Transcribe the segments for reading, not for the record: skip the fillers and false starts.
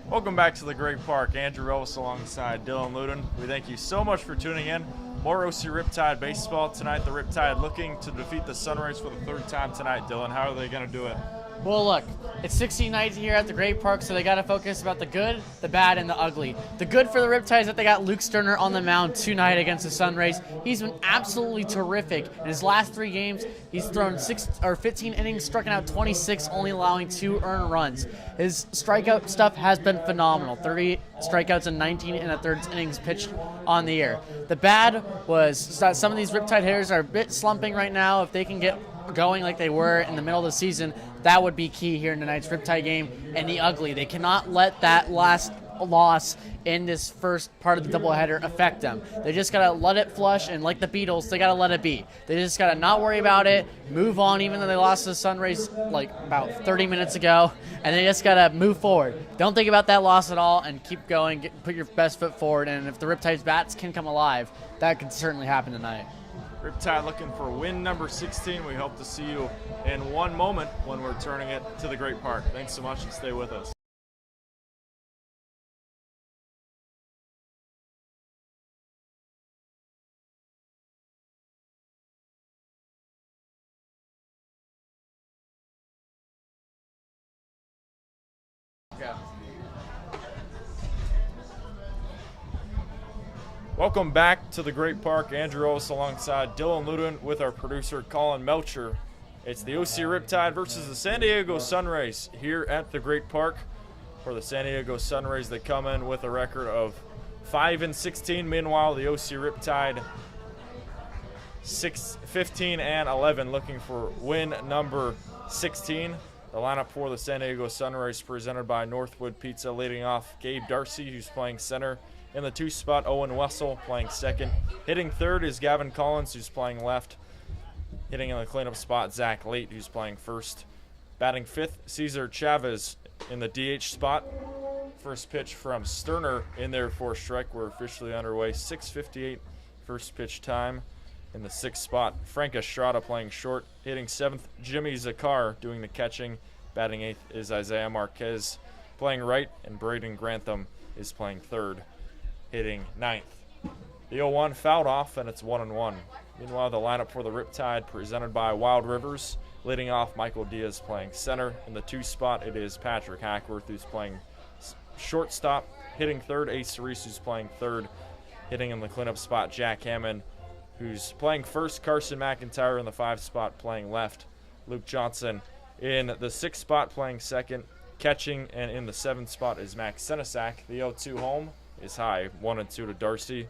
Welcome back to the Great Park. Andrew Ellis alongside Dylan Luden. We thank you so much for tuning in. More OC Riptide baseball tonight. The Riptide looking to defeat the SunRays for the third time tonight. Dylan, how are they going to do it? Well, look, it's 16 nights here at the Great Park, so they got to focus about the good, the bad, and the ugly. The good for the Riptide is that they got Luke Sterner on the mound tonight against the SunRays. He's been absolutely terrific. In his last 3 games, he's thrown 15 innings, striking out 26, only allowing 2 earned runs. His strikeout stuff has been phenomenal. 30 strikeouts and 19 and a third innings pitched on the year. The bad was that some of these Riptide hitters are a bit slumping right now. If they can get going like they were in the middle of the season, that would be key here in tonight's Riptide game. And the ugly, they cannot let that last loss in this first part of the doubleheader affect them. They just gotta let it flush, and like the Beatles, they gotta let it be. They just gotta not worry about it, move on, even though they lost to the SunRays like about 30 minutes ago, and they just gotta move forward. Don't think about that loss at all, and keep going, put your best foot forward, and if the Riptide's bats can come alive, that could certainly happen tonight. Riptide looking for win number 16. We hope to see you in one moment when we're turning it to the Great Park. Thanks so much and stay with us. Yeah. Welcome back to the Great Park. Andrew Ellis alongside Dylan Luden with our producer Colin Melcher. It's the OC Riptide versus the San Diego SunRays here at the Great Park. For the San Diego SunRays, they come in with a record of 5-16. Meanwhile, the OC Riptide 15-11, looking for win number 16. The lineup for the San Diego SunRays presented by Northwood Pizza, leading off Gabe Darcy, who's playing center. In the 2 spot, Owen Wessel playing second. Hitting third is Gavin Collins, who's playing left. Hitting in the cleanup spot, Zach Late, who's playing first. Batting fifth, Cesar Chavez in the DH spot. First pitch from Sterner in there for a strike. We're officially underway. 6:58 first pitch time. In the 6th spot, Frank Estrada playing short. Hitting 7th, Jimmy Zakar doing the catching. Batting 8th is Isaiah Marquez playing right, and Braden Grantham is playing third. Hitting 9th. The 0-1 fouled off, and it's 1-1. Meanwhile, the lineup for the Riptide presented by Wild Rivers. Leading off, Michael Diaz playing center. In the 2 spot, it is Patrick Hackworth, who's playing shortstop. Hitting third, Ace Reese, who's playing third. Hitting in the cleanup spot, Jack Hammond, who's playing first. Carson McIntyre in the 5 spot playing left. Luke Johnson in the 6th spot playing second. Catching, and in the 7th spot is Max Senesac. The 0-2 home is high, 1-2 to Darcy.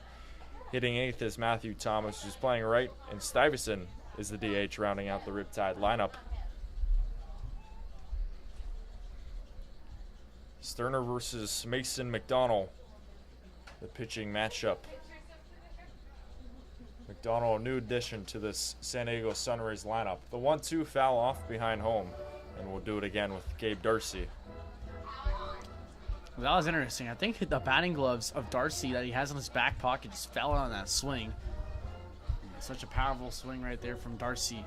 Hitting 8th is Matthew Thomas, who's playing right, and Stuyvesant is the DH rounding out the Riptide lineup. Sterner versus Mason McDonald, the pitching matchup. McDonald, a new addition to this San Diego SunRays lineup. The 1-2 foul off behind home, and we'll do it again with Gabe Darcy. That was interesting. I think the batting gloves of Darcy that he has in his back pocket just fell on that swing. Such a powerful swing right there from Darcy.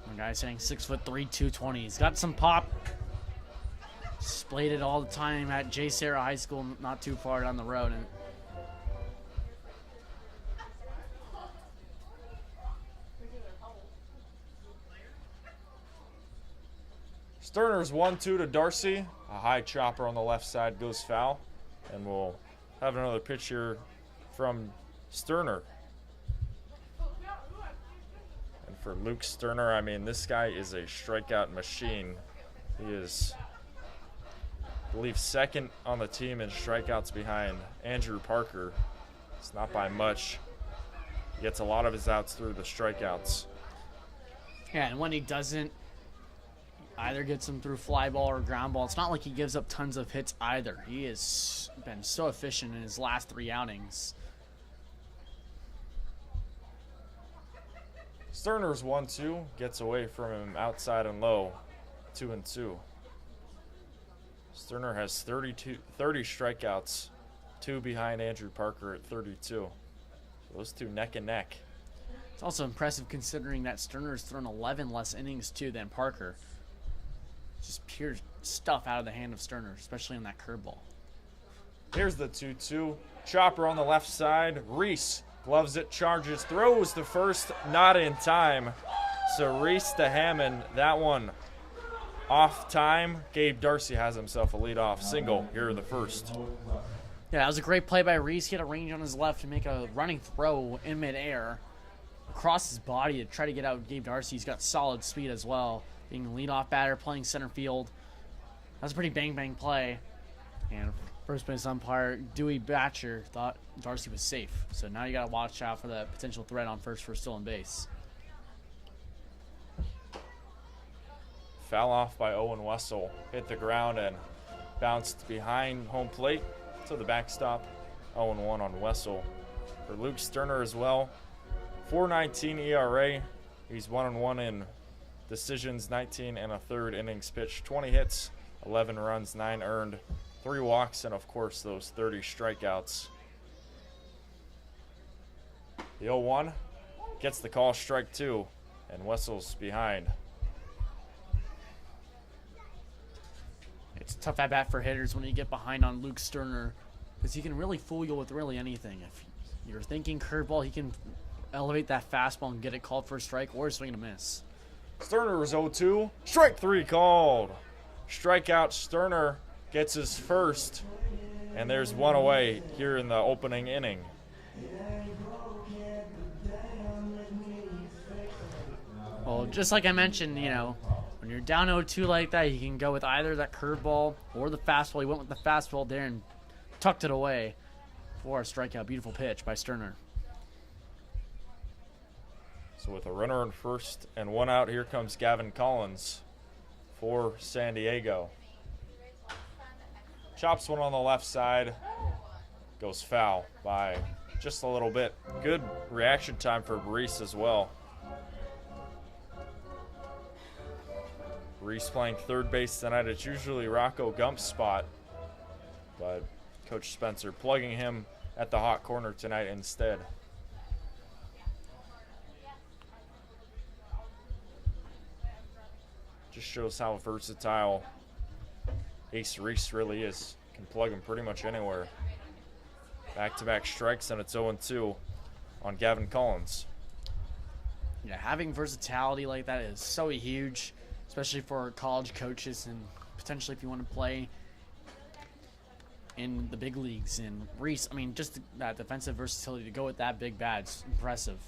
The guy saying 6'3", 220. He's got some pop. Displayed it all the time at J. Sarah High School, not too far down the road. And Sterner's 1-2 to Darcy. A high chopper on the left side goes foul. And we'll have another pitch here from Sterner. And for Luke Sterner, I mean, this guy is a strikeout machine. He is, I believe, second on the team in strikeouts behind Andrew Parker. It's not by much. He gets a lot of his outs through the strikeouts. yeah, and when he doesn't, either gets him through fly ball or ground ball. It's not like he gives up tons of hits either. He has been so efficient in his last 3 outings. Sterner's 1-2, gets away from him outside and low, 2-2. Sterner has 30 strikeouts, 2 behind Andrew Parker at 32. Those two neck and neck. It's also impressive considering that Sterner's thrown 11 less innings too than Parker. Just pure stuff out of the hand of Sterner, especially on that curveball. Here's the 2-2. Chopper on the left side. Reese gloves it, charges, throws the first, not in time. So Reese to Hammond, that one off time. Gabe Darcy has himself a leadoff single here in the first. Yeah, that was a great play by Reese. He had a range on his left to make a running throw in midair across his body to try to get out Gabe Darcy. He's got solid speed as well, being a leadoff batter, playing center field. That's a pretty bang-bang play. And first base umpire Dewey Batcher thought Darcy was safe. So now you got to watch out for the potential threat on first for stolen base. Foul off by Owen Wessel. Hit the ground and bounced behind home plate to the backstop. 0-1 on Wessel. For Luke Sterner as well. 4.19 ERA. He's 1-1 in decisions, 19 and a third innings pitched. 20 hits, 11 runs, 9 earned, 3 walks, and of course those 30 strikeouts. The 0-1 gets the call, strike 2, and Wessel's behind. It's a tough at-bat for hitters when you get behind on Luke Sterner, because he can really fool you with really anything. If you're thinking curveball, he can elevate that fastball and get it called for a strike or a swing and a miss. Sterner is 0-2. Strike 3 called. Strikeout. Sterner gets his first, and there's one away here in the opening inning. Well, just like I mentioned, when you're down 0-2 like that, you can go with either that curveball or the fastball. He went with the fastball there and tucked it away for a strikeout. Beautiful pitch by Sterner. So with a runner in first and 1 out, here comes Gavin Collins for San Diego. Chops one on the left side. Goes foul by just a little bit. Good reaction time for Reese as well. Reese playing third base tonight. It's usually Rocco Gump's spot, but Coach Spencer plugging him at the hot corner tonight instead. Just shows how versatile Ace Reese really is. Can plug him pretty much anywhere. Back-to-back strikes, and it's 0-2 on Gavin Collins. Yeah, having versatility like that is so huge, especially for college coaches and potentially if you want to play in the big leagues. And Reese, just that defensive versatility to go with that big bat is impressive.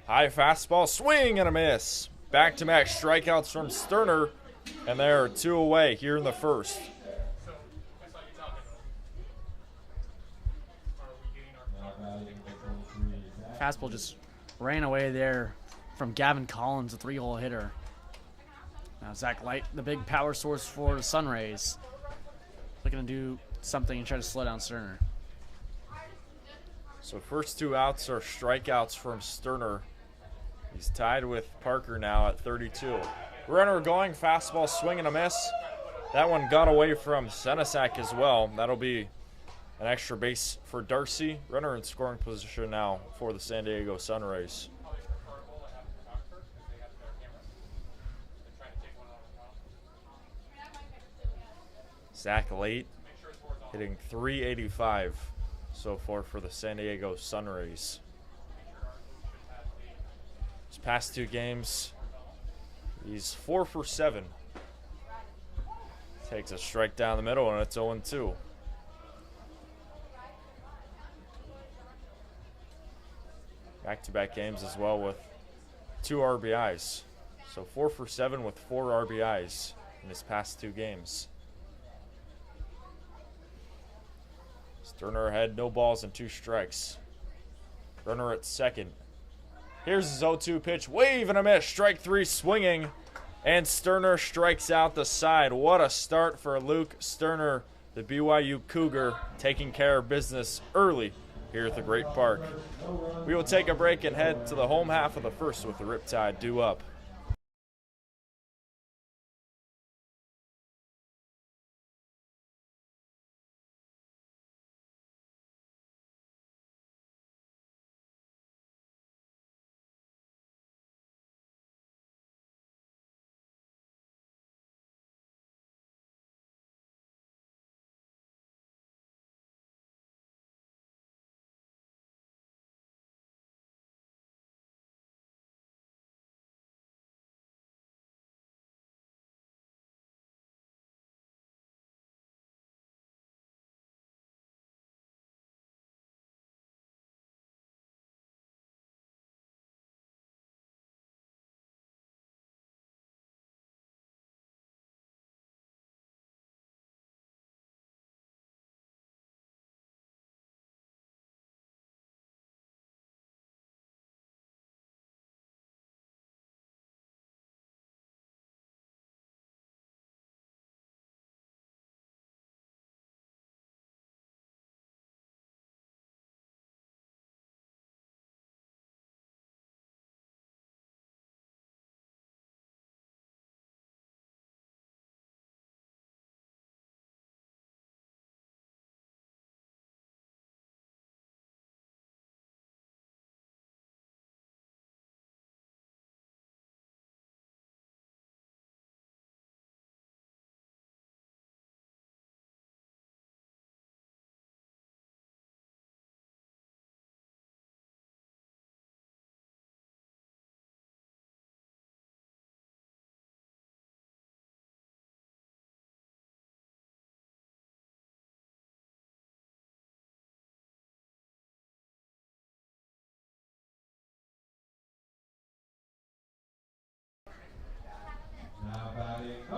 High fastball, swing and a miss. Back-to-back strikeouts from Sterner, and there are 2 away here in the first. Fastball just ran away there from Gavin Collins, a 3-hole hitter. Now Zach Light, the big power source for the SunRays, looking to do something and try to slow down Sterner. So first 2 outs are strikeouts from Sterner. He's tied with Parker now at 32. Runner going, fastball, swing and a miss. That one got away from Senesac as well. That'll be an extra base for Darcy. Runner in scoring position now for the San Diego SunRays. Zach Late hitting .385 so far for the San Diego SunRays. His past 2 games, he's 4 for 7. Takes a strike down the middle, and it's 0-2. Back-to-back games as well with 2 RBIs. So 4 for 7 with 4 RBIs in his past 2 games. Sterner ahead, no balls and 2 strikes. Runner at second. Here's his 0-2 pitch, wave and a miss. Strike 3 swinging, and Sterner strikes out the side. What a start for Luke Sterner, the BYU Cougar, taking care of business early here at the Great Park. We will take a break and head to the home half of the first with the Riptide due up.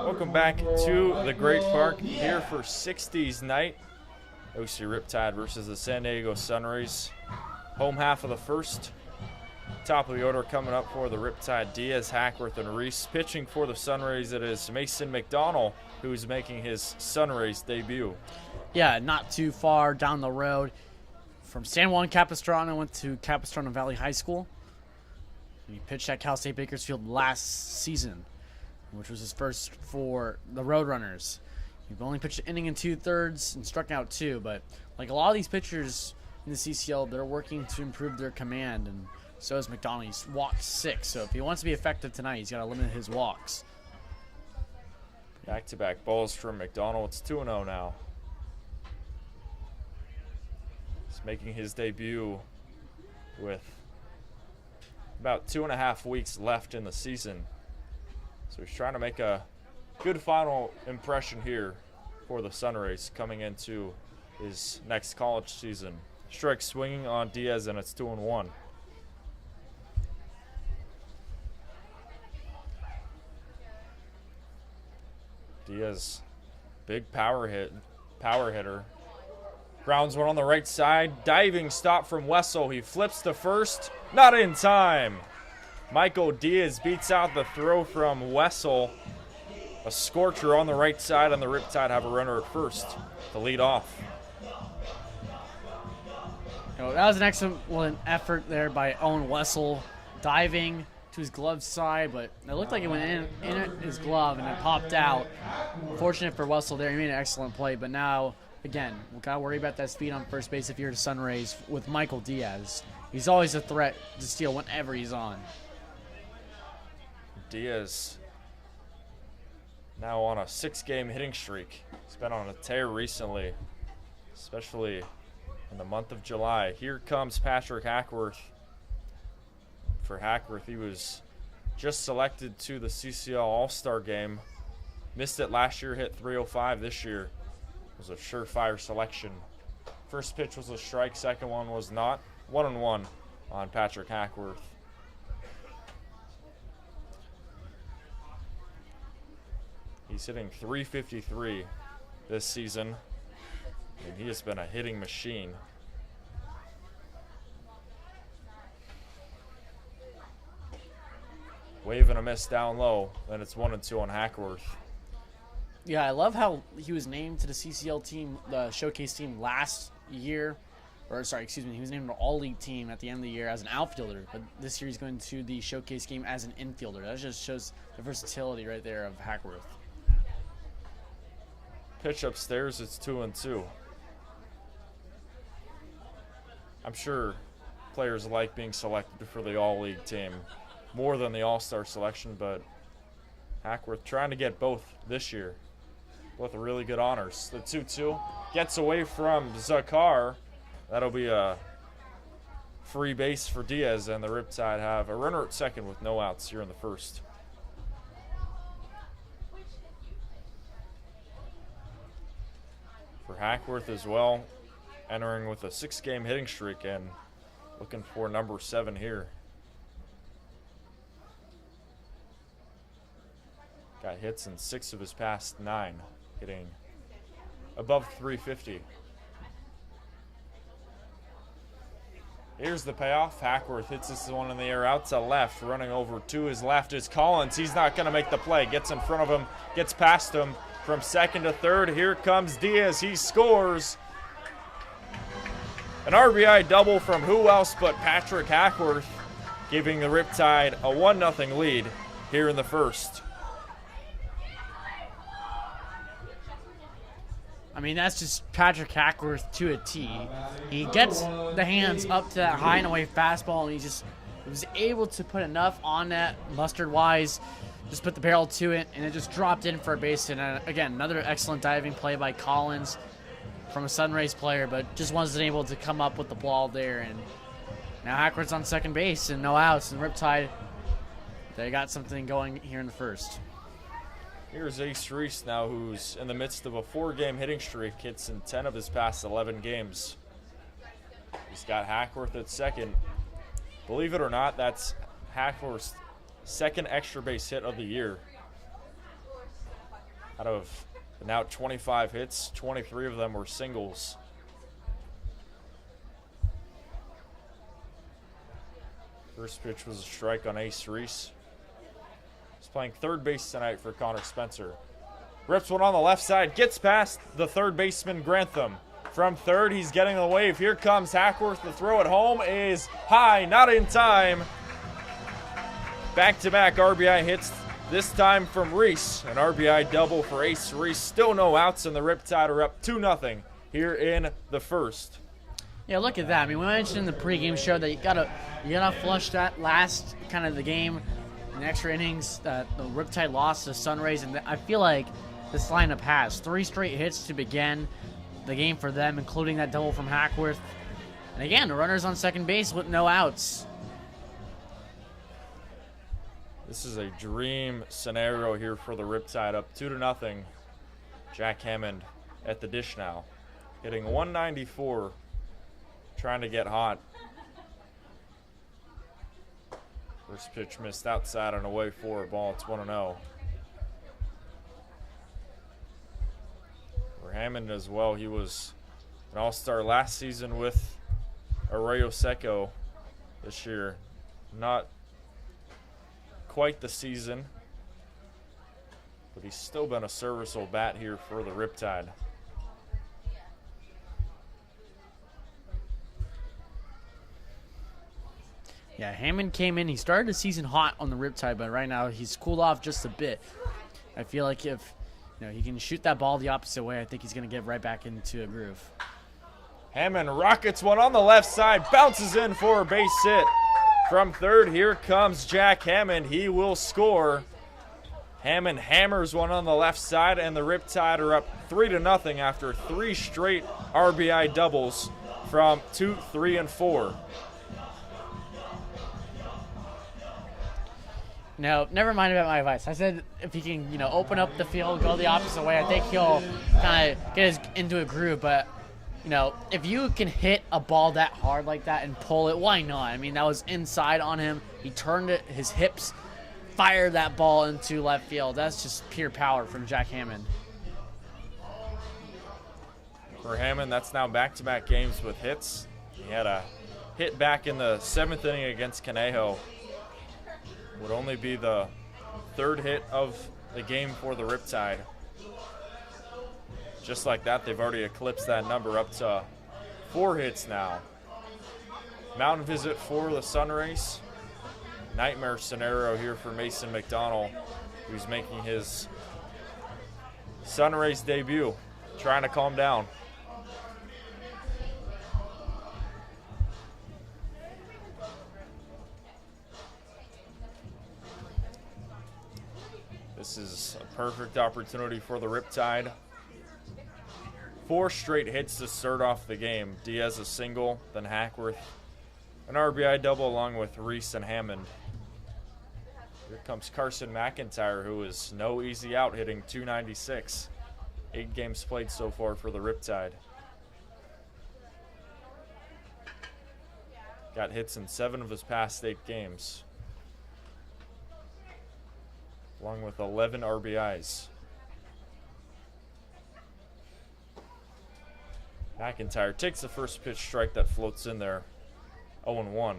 Welcome back to the Great Park here for 60s night. OC Riptide versus the San Diego SunRays. Home half of the first. Top of the order coming up for the Riptide, Diaz, Hackworth, and Reese. Pitching for the SunRays, it is Mason McDonald, who's making his SunRays debut. Yeah, not too far down the road. From San Juan Capistrano, went to Capistrano Valley High School. He pitched at Cal State Bakersfield last season, which was his first for the Roadrunners. He only pitched an inning and 2/3 and struck out 2, but like a lot of these pitchers in the CCL, they're working to improve their command, and so is McDonald. He's walked 6, so if he wants to be effective tonight, he's got to limit his walks. Back-to-back balls from McDonald. It's 2-0 now. He's making his debut with about 2.5 weeks left in the season. So he's trying to make a good final impression here for the SunRays coming into his next college season. Strike swinging on Diaz, and it's 2-1. Diaz, big power hitter. Grounds one on the right side. Diving stop from Wessel. He flips to first. Not in time. Michael Diaz beats out the throw from Wessel. A scorcher on the right side, and the Riptide have a runner at first to lead off. That was an excellent effort there by Owen Wessel, diving to his glove side, but it looked like it went in his glove and it popped out. Fortunate for Wessel there. He made an excellent play, but now, again, we've got to worry about that speed on first base if you're the SunRays with Michael Diaz. He's always a threat to steal whenever he's on. Diaz now on a 6-game hitting streak. He's been on a tear recently, especially in the month of July. Here comes Patrick Hackworth. For Hackworth, he was just selected to the CCL All-Star game. Missed it last year, hit .305 this year. It was a surefire selection. First pitch was a strike, second one was not. 1-1 on Patrick Hackworth. He's hitting .353 this season, and he has been a hitting machine. Wave and a miss down low, then it's 1-2 on Hackworth. Yeah, I love how he was named to the CCL team, the showcase team last year. He was named an all-league team at the end of the year as an outfielder, but this year he's going to the showcase game as an infielder. That just shows the versatility right there of Hackworth. Pitch upstairs, it's 2-2. I'm sure players like being selected for the all-league team more than the all-star selection, but Hackworth trying to get both this year. Both really good honors. The 2-2 gets away from Zakar. That'll be a free base for Diaz, and the Riptide have a runner at second with no outs here in the first. For Hackworth as well, entering with a 6-game hitting streak and looking for number 7 here. Got hits in 6 of his past 9, hitting above .350. Here's the payoff. Hackworth hits this one in the air out to left. Running over to his left is Collins. He's not going to make the play. Gets in front of him, gets past him. From second to third, here comes Diaz. He scores. An RBI double from who else but Patrick Hackworth, giving the Riptide a 1-0 lead here in the first. I mean, that's just Patrick Hackworth to a T. He gets the hands up to that high and away fastball, and he just was able to put enough on that mustard-wise, just put the barrel to it, and it just dropped in for a base hit. And again, another excellent diving play by Collins from a SunRays player, but just wasn't able to come up with the ball there. And now Hackworth's on second base and no outs, and Riptide, they got something going here in the first. Here's Ace Reese now, who's in the midst of a 4-game hitting streak. Hits in 10 of his past 11 games. He's got Hackworth at second. Believe it or not, that's Hackworth's second extra base hit of the year. Out of now 25 hits, 23 of them were singles. First pitch was a strike on Ace Reese. He's playing third base tonight for Connor Spencer. Rips one on the left side, gets past the third baseman Grantham. From third, he's getting the wave. Here comes Hackworth. The throw at home is high, not in time. Back-to-back RBI hits, this time from Reese. An RBI double for Ace Reese. Still no outs, and the Riptide are up 2-0 here in the first. Yeah, look at that. I mean, we mentioned in the pregame show that you gotta flush that last kind of the game, in extra innings that the Riptide lost to SunRays, and I feel like this lineup has 3 straight hits to begin the game for them, including that double from Hackworth. And again, the runners on second base with no outs. This is a dream scenario here for the Riptide, up 2-0. Jack Hammond at the dish now, hitting 194, trying to get hot. First pitch missed outside and away for a ball. It's 1-0. For Hammond as well, he was an all-star last season with Arroyo Seco. This year, not quite the season, but he's still been a serviceable bat here for the Riptide. Yeah, Hammond came in. He started the season hot on the Riptide, but right now he's cooled off just a bit. I feel like if he can shoot that ball the opposite way, I think he's going to get right back into a groove. Hammond rockets one on the left side, bounces in for a base hit. From third, here comes Jack Hammond. He will score. Hammond hammers one on the left side, and the Riptide are up 3-0 after 3 straight RBI doubles from 2, 3, and 4. No, never mind about my advice. I said if he can, open up the field, go the opposite way, I think he'll kind of get into a groove. But, if you can hit a ball that hard like that and pull it, why not? I mean, that was inside on him. He turned it, his hips, fired that ball into left field. That's just pure power from Jack Hammond. For Hammond, that's now back-to-back games with hits. He had a hit back in the 7th inning against Conejo. Would only be the 3rd hit of the game for the Riptide. Just like that, they've already eclipsed that number up to 4 hits now. Mountain visit for the SunRays. Nightmare scenario here for Mason McDonald, who's making his SunRays debut, trying to calm down. This is a perfect opportunity for the Riptide. 4 straight hits to start off the game. Diaz a single, then Hackworth an RBI double along with Reese and Hammond. Here comes Carson McIntyre, who is no easy out, hitting 296. 8 games played so far for the Riptide. Got hits in 7 of his past 8 games, along with 11 RBIs. McIntyre takes the first pitch strike that floats in there, 0-1.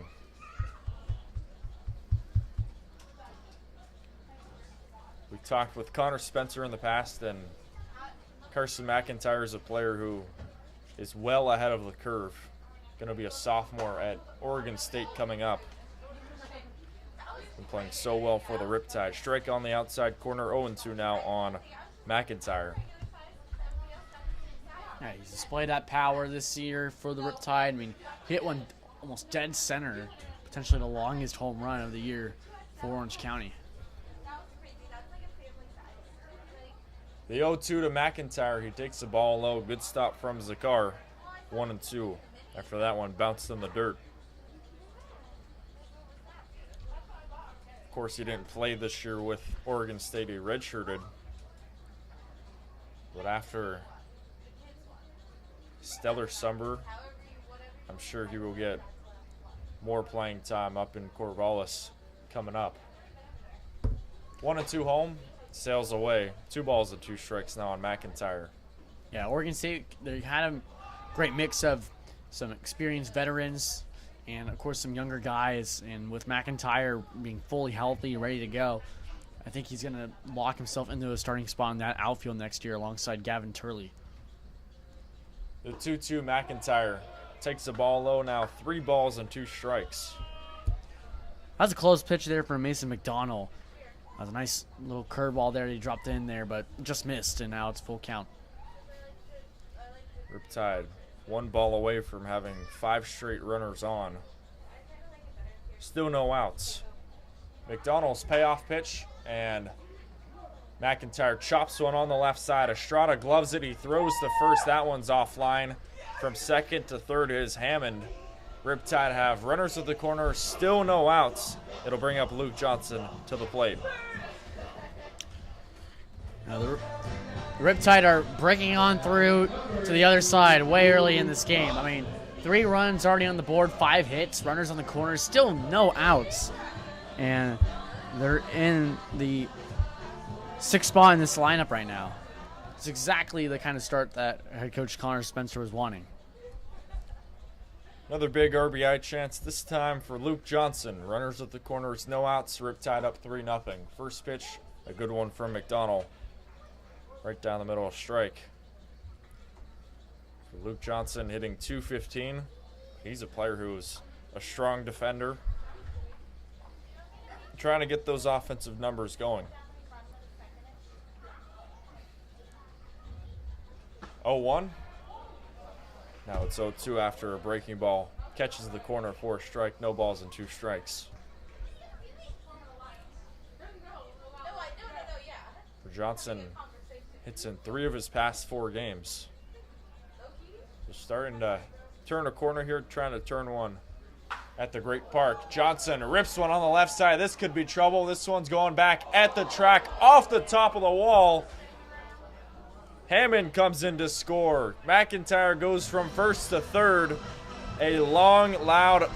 We talked with Connor Spencer in the past, and Carson McIntyre is a player who is well ahead of the curve. Going to be a sophomore at Oregon State coming up. Been playing so well for the Riptide. Strike on the outside corner, 0-2 now on McIntyre. Yeah, he's displayed that power this year for the Riptide. I mean, hit one almost dead center, potentially the longest home run of the year for Orange County. The 0-2 to McIntyre. He takes the ball low. Good stop from Zakar. 1-2. After that one, bounced in the dirt. Of course, he didn't play this year with Oregon State. He redshirted. But after stellar summer, I'm sure he will get more playing time up in Corvallis coming up. 1-2 home. sails away. 2 balls and 2 strikes now on McIntyre. Yeah, Oregon State, they had a great mix of some experienced veterans and, of course, some younger guys. And with McIntyre being fully healthy, ready to go, I think he's going to lock himself into a starting spot in that outfield next year alongside Gavin Turley. The 2-2 McIntyre takes the ball low now. 3 balls and 2 strikes. That's a close pitch there for Mason McDonald. That was a nice little curveball there that he dropped in there, but just missed, and now it's full count. Riptide 1 ball away from having 5 straight runners on. Still no outs. McDonald's payoff pitch, and McIntyre chops one on the left side. Estrada gloves it. He throws to first. That one's offline. From second to third is Hammond. Riptide have runners at the corner. Still no outs. It'll bring up Luke Johnson to the plate. Now the Riptide are breaking on through to the other side way early in this game. I mean, 3 runs already on the board, 5 hits, runners on the corner, still no outs. And they're in the 6th spot in this lineup right now. It's exactly the kind of start that head coach Connor Spencer was wanting. Another big RBI chance, this time for Luke Johnson. Runners at the corners, no outs. Riptide up 3-0. First pitch, a good one from McDonald. Right down the middle of strike. For Luke Johnson hitting .215. He's a player who's a strong defender. Trying to get those offensive numbers going. 0-1. Now it's 0-2 after a breaking ball. Catches the corner for a strike. No balls and 2 strikes. For Johnson, hits in 3 of his past 4 games. So starting to turn a corner here, trying to turn one at the Great Park. Johnson rips one on the left side. This could be trouble. This one's going back at the track off the top of the wall. Hammond comes in to score. McIntyre goes from first to third. A long, loud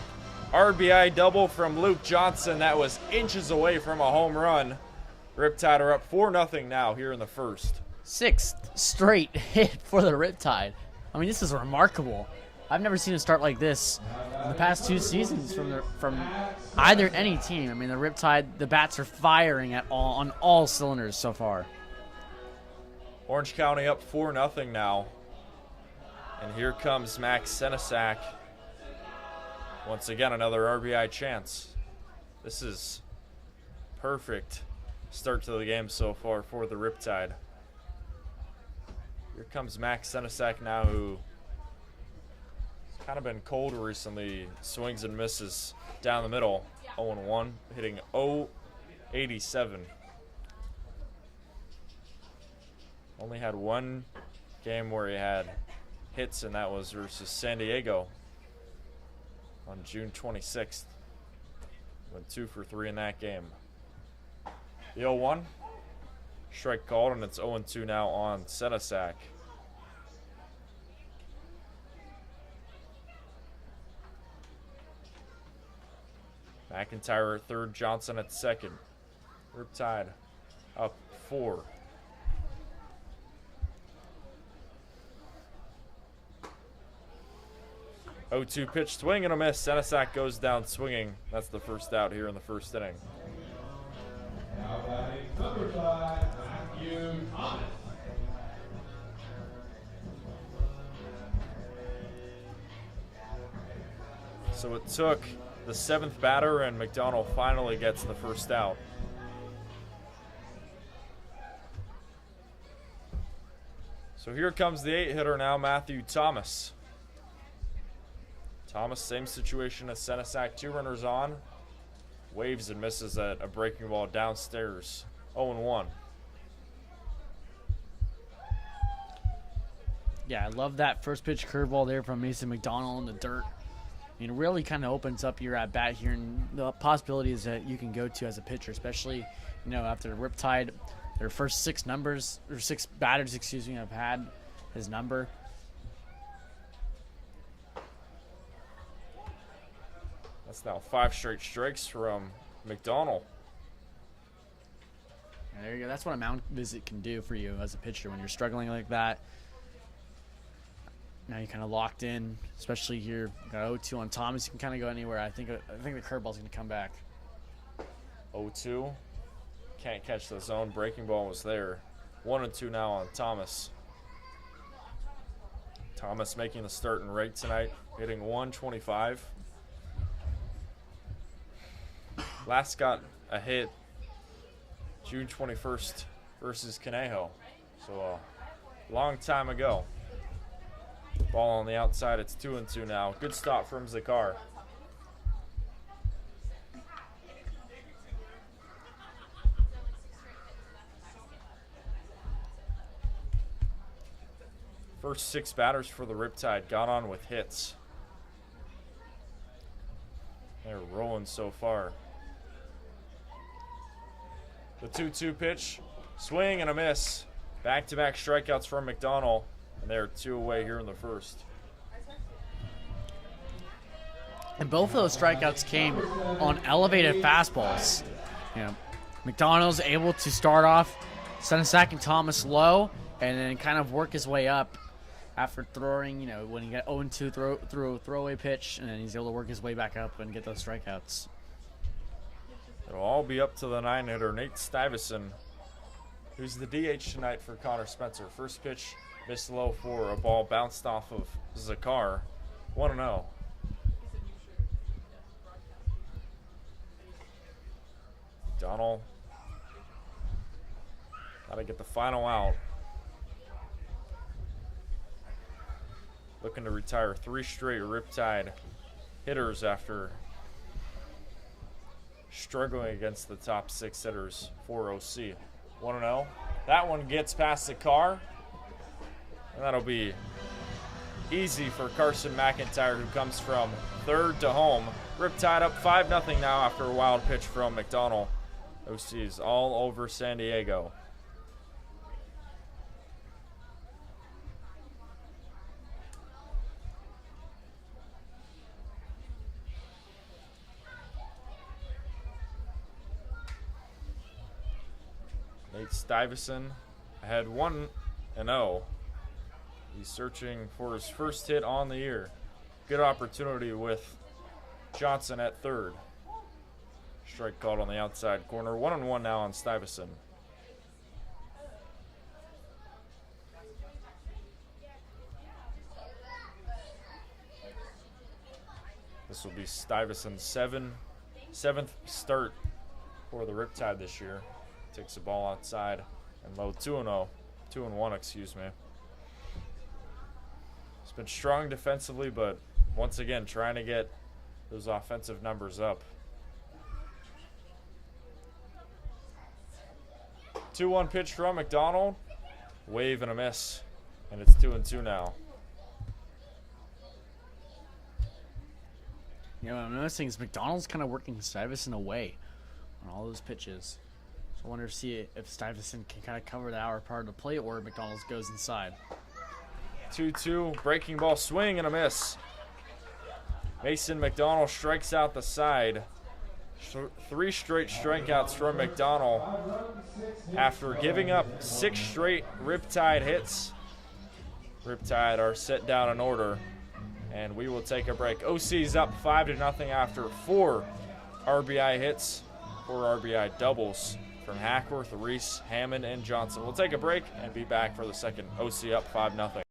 RBI double from Luke Johnson that was inches away from a home run. Riptide are up 4-0 now here in the first. 6th straight hit for the Riptide. I mean, this is remarkable. I've never seen a start like this in the past 2 seasons from either any team. I mean, the Riptide, the bats are firing on all cylinders so far. Orange County up 4-0 now. And here comes Max Senesac. Once again, another RBI chance. This is perfect start to the game so far for the Riptide. Here comes Max Senesac now, who has kind of been cold recently. Swings and misses down the middle. 0-1, hitting .087. Only had 1 game where he had hits, and that was versus San Diego on June 26th. Went 2 for 3 in that game. The 0-1, strike called, and it's 0-2 now on Senesac. McIntyre at third, Johnson at second. Riptide up 4. .0-2 pitch, swing and a miss. Senesac goes down swinging. That's the first out here in the first inning. So it took the 7th batter, and McDonald finally gets the first out. So here comes the 8-hitter now, Matthew Thomas. Thomas, same situation as Senesac, 2 runners on. Waves and misses at a breaking ball downstairs. 0-1. Yeah, I love that first pitch curveball there from Mason McDonald in the dirt. I mean, it really kind of opens up your at bat here and the possibilities that you can go to as a pitcher, especially, you know, after the Riptide, their first 6 batters, have had his number. That's now 5 straight strikes from McDonald. There you go. That's what a mound visit can do for you as a pitcher when you're struggling like that. Now you're kind of locked in, especially here. Got 0-2 on Thomas. You can kind of go anywhere. I think the curveball's going to come back. 0-2. Can't catch the zone. Breaking ball was there. 1-2 now on Thomas. Thomas making the starting rate tonight, hitting 125. Last got a hit June 21st versus Conejo. So a long time ago. Ball on the outside. It's 2-2 now. Good stop from Zakar. First 6 batters for the Riptide got on with hits. They're rolling so far. The 2-2 pitch. Swing and a miss. Back-to-back strikeouts from McDonald. And they're 2 away here in the first. And both of those strikeouts came on elevated fastballs. You know, McDonald's able to start off sending Thomas low and then kind of work his way up after throwing, you know, when he got 0-2 through a throwaway pitch, and then he's able to work his way back up and get those strikeouts. It'll all be up to the 9-hitter, Nate Stuyvesant, who's the DH tonight for Connor Spencer. First pitch, missed low for a ball bounced off of Zakar. 1-0. Donald got to get the final out. Looking to retire 3 straight Riptide hitters after struggling against the top 6 hitters for OC. 1-0. That one gets past the car. And that'll be easy for Carson McIntyre, who comes from third to home. Riptide up 5-0 now after a wild pitch from McDonald. OC is all over San Diego. Nate Stuyvesant ahead 1-0. He's searching for his first hit on the year. Good opportunity with Johnson at third. Strike called on the outside corner. 1-1 now on Stuyvesant. This will be Stuyvesant's seventh start for the Riptide this year. Takes the ball outside and low 2-0. 2-1, excuse me. He's been strong defensively, but once again trying to get those offensive numbers up. 2-1 pitch from McDonald. Wave and a miss. And it's 2-2 now. You know, what I'm noticing is McDonald's kind of working Stuyvesant away on all those pitches. So I wonder if Stuyvesant can kind of cover the hour part of the plate, or McDonald's goes inside. 2-2, breaking ball, swing and a miss. Mason McDonald strikes out the side. 3 straight strikeouts from McDonald after giving up 6 straight Riptide hits. Riptide are set down in order, and we will take a break. OC's up 5-0 after 4 RBI hits, 4 RBI doubles from Hackworth, Reese, Hammond, and Johnson. We'll take a break and be back for the second. OC up 5-0.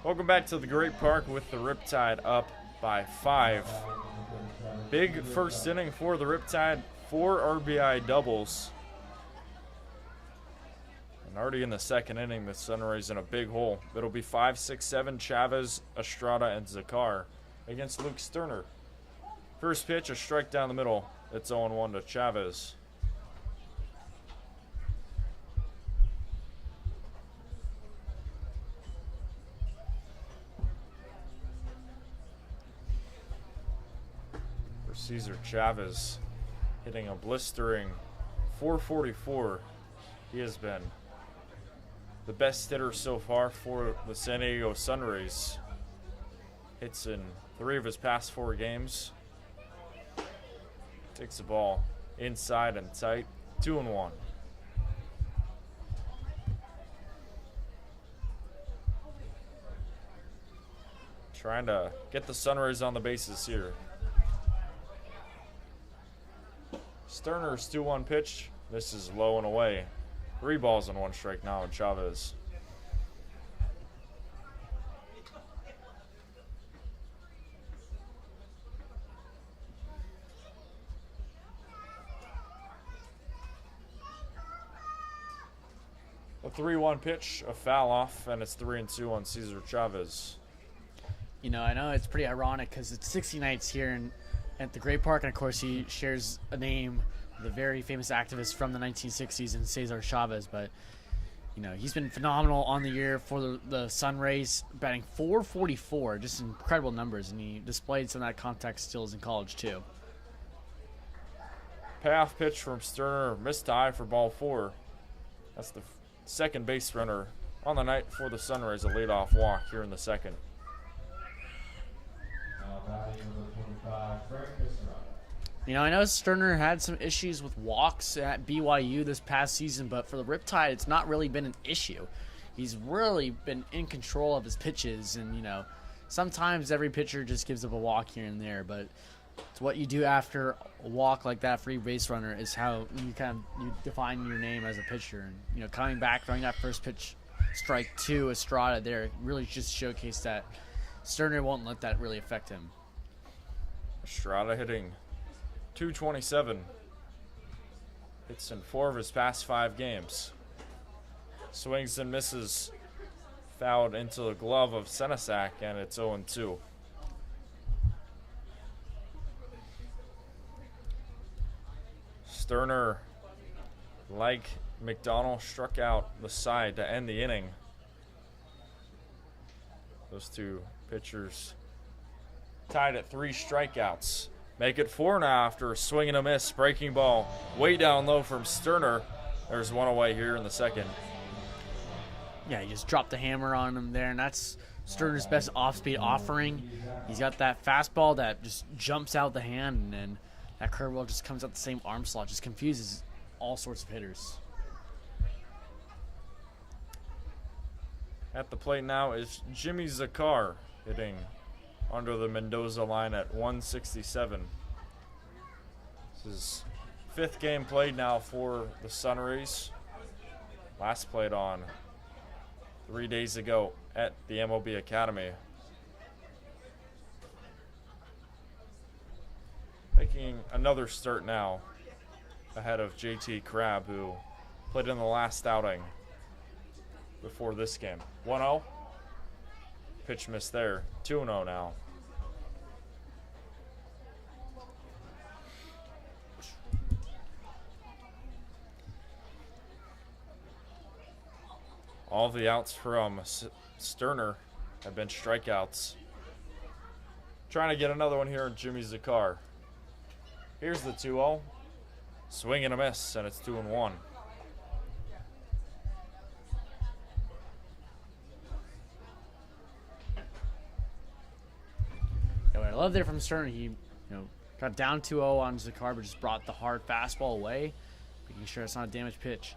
Welcome back to the Great Park with the Riptide up by 5. Big first inning for the Riptide, 4 RBI doubles. And already in the second inning, the SunRays in a big hole. It'll be 5, 6, 7, Chavez, Estrada, and Zakar against Luke Sterner. First pitch, a strike down the middle. It's 0-1 to Chavez. Cesar Chavez hitting a blistering .444. He has been the best hitter so far for the San Diego SunRays. Hits in 3 of his past 4 games. Takes the ball inside and tight. 2-1. Trying to get the SunRays on the bases here. Sterner's 2-1 pitch. This is low and away. 3 balls and 1 strike now in Chavez. A 3-1 pitch, a foul off, and it's 3-2 on Cesar Chavez. You know, I know it's pretty ironic because it's 60 nights here at the Great Park, and of course he shares a name with a very famous activist from the 1960s in Cesar Chavez, but you know, he's been phenomenal on the year for the SunRays, batting .444, just incredible numbers, and he displayed some of that contact skills in college too. Payoff pitch from Sterner, missed high for ball 4. That's the second base runner on the night for the SunRays, a leadoff walk here in the second. You know, I know Sterner had some issues with walks at BYU this past season, but for the Riptide, it's not really been an issue. He's really been in control of his pitches, and, you know, sometimes every pitcher just gives up a walk here and there, but it's what you do after a walk like that, free base runner, is how you define your name as a pitcher. And, you know, coming back, throwing that first pitch, strike 2, Estrada there, really just showcased that Sterner won't let that really affect him. Estrada hitting .227. Hits in 4 of his past 5 games. Swings and misses. Fouled into the glove of Senesac, and it's 0-2. Sterner, like McDonald, struck out the side to end the inning. Those 2 pitchers tied at 3 strikeouts. Make it 4 now after a swing and a miss. Breaking ball way down low from Sterner. There's 1 away here in the second. Yeah, he just dropped the hammer on him there, and that's Sterner's best off-speed offering. He's got that fastball that just jumps out the hand, and then that curveball just comes out the same arm slot, just confuses all sorts of hitters. At the plate now is Jimmy Zakar, hitting under the Mendoza line at 167. This is 5th game played now for the SunRays. Last played on 3 days ago at the MLB Academy. Making another start now ahead of JT Crabb, who played in the last outing before this game. 1-0. Pitch miss there. 2-0 now. All the outs from Sterner have been strikeouts. Trying to get another one here on Jimmy Zakar. Here's the 2-0. Swing and a miss, and it's 2-1. Yeah, what I love there from Sterner, he got down 2-0 on Zakar, but just brought the hard fastball away, making sure it's not a damaged pitch.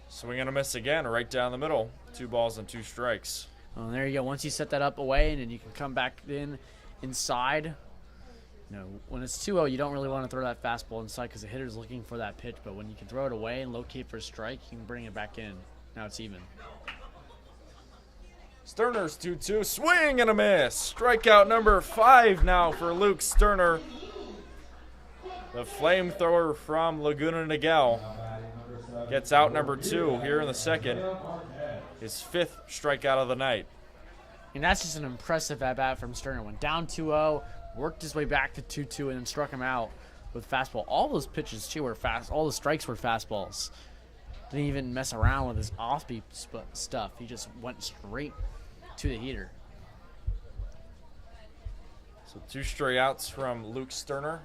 Swing and a miss again, right down the middle. 2 balls and 2 strikes. Well, there you go. Once you set that up away, and then you can come back inside. When it's 2-0, you don't really want to throw that fastball inside because the hitter's looking for that pitch. But when you can throw it away and locate for a strike, you can bring it back in. Now it's even. Sterner's 2-2. Swing and a miss. Strikeout number 5 now for Luke Sterner. The flamethrower from Laguna Niguel gets out number 2 here in the second. His 5th strikeout of the night. And that's just an impressive at-bat from Sterner. Went down 2-0, worked his way back to 2-2, and then struck him out with fastball. All those pitches, too, were fast. All the strikes were fastballs. Didn't even mess around with his off-speed stuff. He just went straight to the heater. So 2 straight outs from Luke Sterner.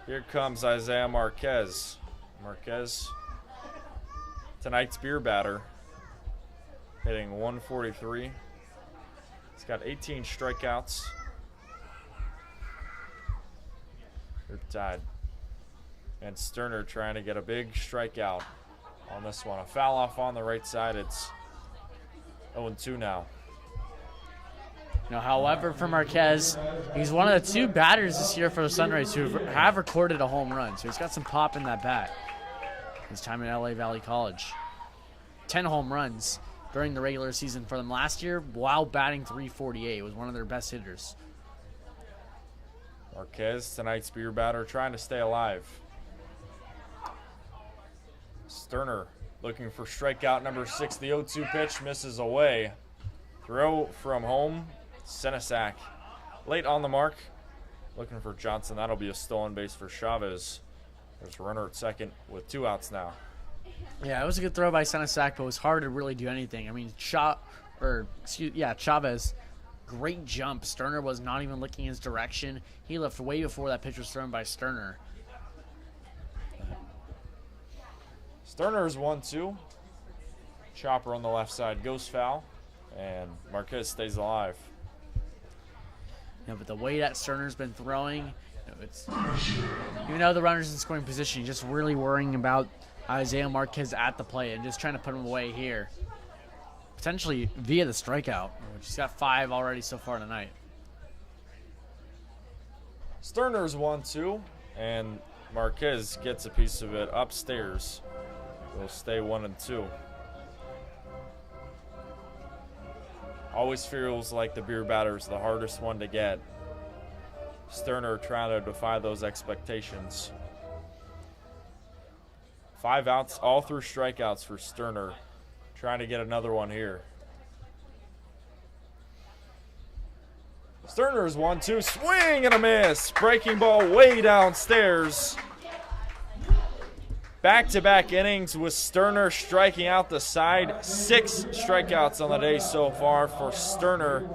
Here comes Isaiah Marquez. Marquez, tonight's beer batter, hitting 143. He's got 18 strikeouts. Riptide. And Sterner trying to get a big strikeout on this one. A foul off on the right side. It's 0-2 now. However, for Marquez, he's one of the 2 batters this year for the SunRays who have recorded a home run. So he's got some pop in that bat. His time at LA Valley College. 10 home runs during the regular season for them last year while batting .348. It was one of their best hitters. Marquez, tonight's beer batter, trying to stay alive. Sterner looking for strikeout number 6. The 0-2 pitch misses away. Throw from home. Senesac late on the mark. Looking for Johnson. That'll be a stolen base for Chavez. There's a runner at second with 2 outs now. Yeah, it was a good throw by Senesac, but it was hard to really do anything. I mean, Chavez, great jump. Sterner was not even looking his direction. He left way before that pitch was thrown by Sterner. Sterner's 1-2. Chopper on the left side goes foul, and Marquez stays alive. But the way that Sterner's been throwing, it's even though the runner's in scoring position, just really worrying about Isaiah Marquez at the plate and just trying to put him away here. Potentially via the strikeout, which he's got 5 already so far tonight. Sterner's 1-2, and Marquez gets a piece of it upstairs. Will stay 1-2. Always feels like the beer batter is the hardest one to get. Sterner trying to defy those expectations. 5 outs, all through strikeouts for Sterner. Trying to get another one here. Sterner's 1-2, swing and a miss. Breaking ball way downstairs. Back-to-back innings with Sterner striking out the side. 6 strikeouts on the day so far for Sterner.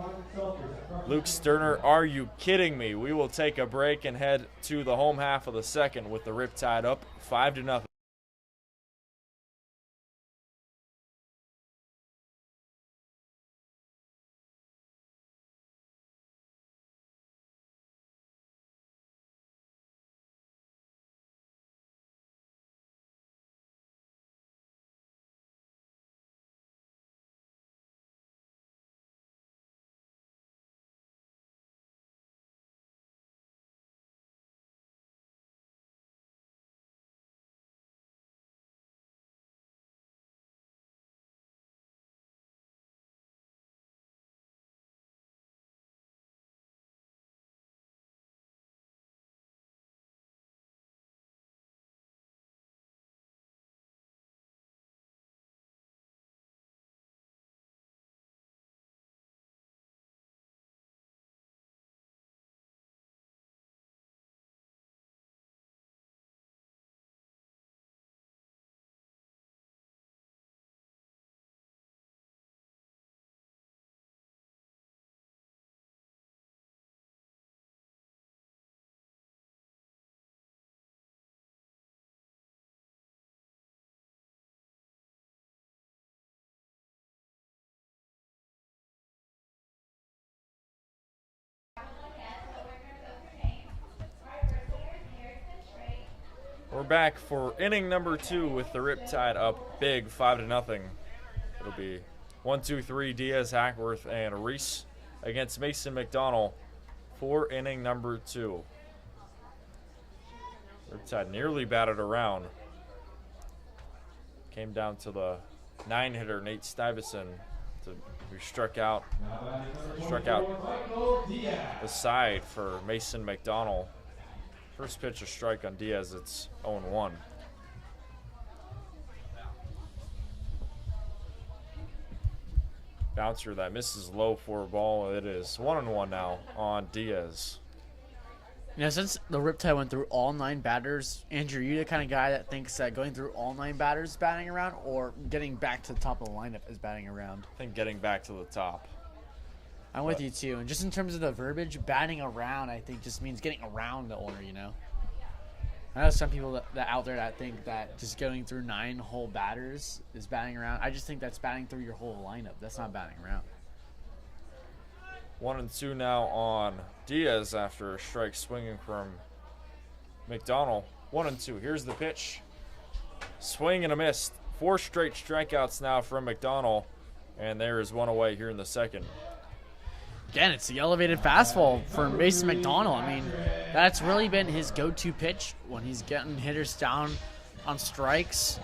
Luke Sterner, are you kidding me? We will take a break and head to the home half of the second with the Riptide up 5-0. We're back for inning number 2 with the Riptide up big 5-0. It'll be 1-2-3 Diaz, Hackworth, and Reese against Mason McDonald for inning number 2. Riptide nearly batted around. Came down to the 9-hitter Nate Stuyvesant, who who struck out the side for Mason McDonald. First pitch a strike on Diaz. It's 0-1. Bouncer that misses low for a ball. It is 1-1 now on Diaz. You know, since the Riptide went through all 9 batters, Andrew, you the kind of guy that thinks that going through all 9 batters is batting around, or getting back to the top of the lineup is batting around? I think getting back to the top. I'm with you too. And just in terms of the verbiage, batting around, I think just means getting around the order, you know? I know some people that out there that think that just going through 9 whole batters is batting around. I just think that's batting through your whole lineup. That's not batting around. 1-2 now on Diaz after a strike swinging from McDonald. 1-2. Here's the pitch. Swing and a miss. 4 straight strikeouts now from McDonald. And there is one away here in the second. Again, it's the elevated fastball for Mason McDonald. I mean, that's really been his go-to pitch when he's getting hitters down on strikes.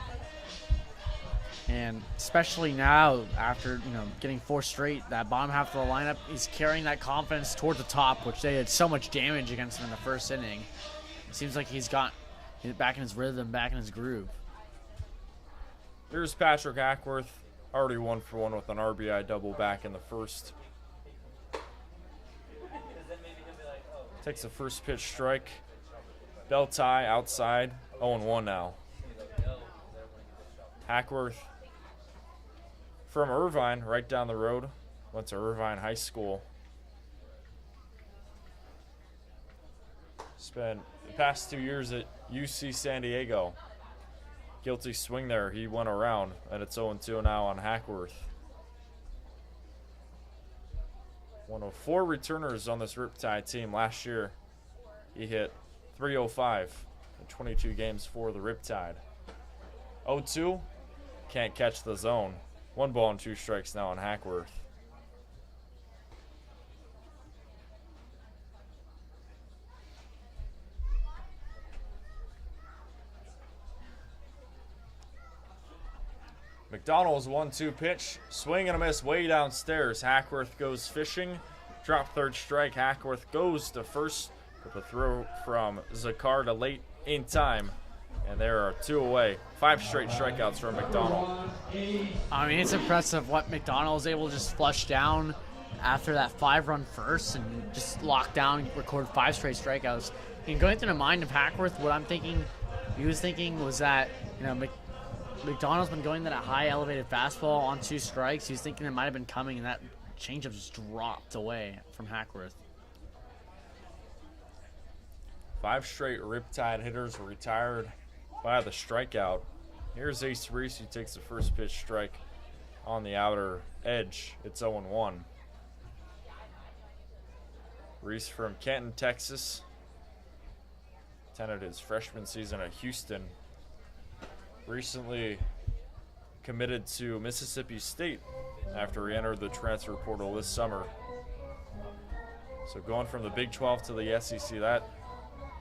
And especially now, after getting 4 straight, that bottom half of the lineup, he's carrying that confidence toward the top, which they did so much damage against him in the first inning. It seems like he's got back in his rhythm, back in his groove. Here's Patrick Hackworth, already 1-for-1 with an RBI double back in the first. Takes the first pitch strike. Bell tie outside. 0-1 now. Hackworth from Irvine, right down the road. Went to Irvine High School. Spent the past 2 years at UC San Diego. Guilty swing there. He went around, and it's 0-2 now on Hackworth. One of 4 returners on this Riptide team last year. He hit .305 in 22 games for the Riptide. 0-2, can't catch the zone. 1 ball and 2 strikes now on Hackworth. McDonald's 1-2 pitch. Swing and a miss way downstairs. Hackworth goes fishing. Drop third strike. Hackworth goes to first. With a throw from Zakarda late in time. And there are 2 away. 5 straight strikeouts from McDonald. I mean, it's impressive what McDonald was able to just flush down after that 5-run first and just lock down, record 5 straight strikeouts. And going through the mind of Hackworth, what I'm thinking, he was thinking was that, McDonald's been going to that high elevated fastball on 2 strikes. He was thinking it might have been coming, and that changeup just dropped away from Hackworth. 5 straight Riptide hitters were retired by the strikeout. Here's Ace Reese, who takes the first pitch strike on the outer edge. It's 0-1. Reese from Canton, Texas. Attended his freshman season at Houston. Recently committed to Mississippi State after he entered the transfer portal this summer. So going from the Big 12 to the SEC, that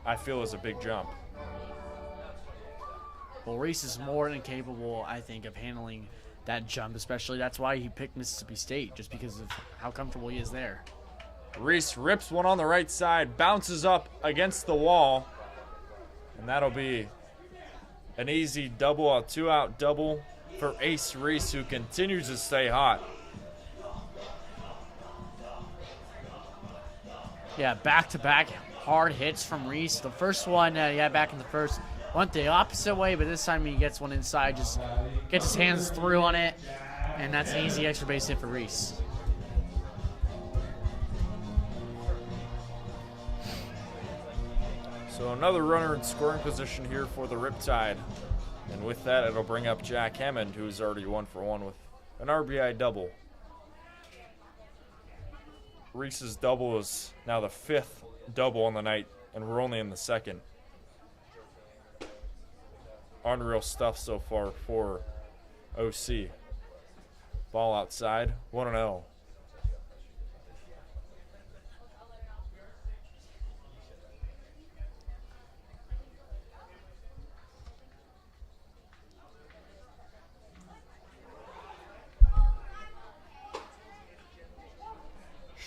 I feel is a big jump. Well, Reese is more than capable, I think, of handling that jump, especially. That's why he picked Mississippi State, just because of how comfortable he is there. Reese rips one on the right side, bounces up against the wall, and that'll be an easy double, a 2-out double for Ace Reese, who continues to stay hot. Yeah, back-to-back hard hits from Reese. The first one, back in the first, went the opposite way, but this time he gets one inside, just gets his hands through on it, and that's an easy extra base hit for Reese. So another runner in scoring position here for the Riptide. And with that, it'll bring up Jack Hammond, who's already 1-for-1 with an RBI double. Reese's double is now the 5th double on the night, and we're only in the 2nd. Unreal stuff so far for OC. Ball outside, 1-0.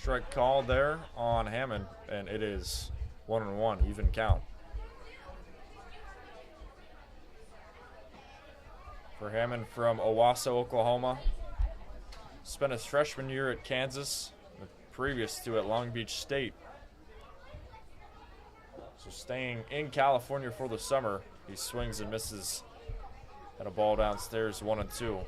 Strike called there on Hammond, and it is 1-1, even count. For Hammond from Owasso, Oklahoma. Spent his freshman year at Kansas, the previous to at Long Beach State. So staying in California for the summer, he swings and misses at a ball downstairs, 1-2.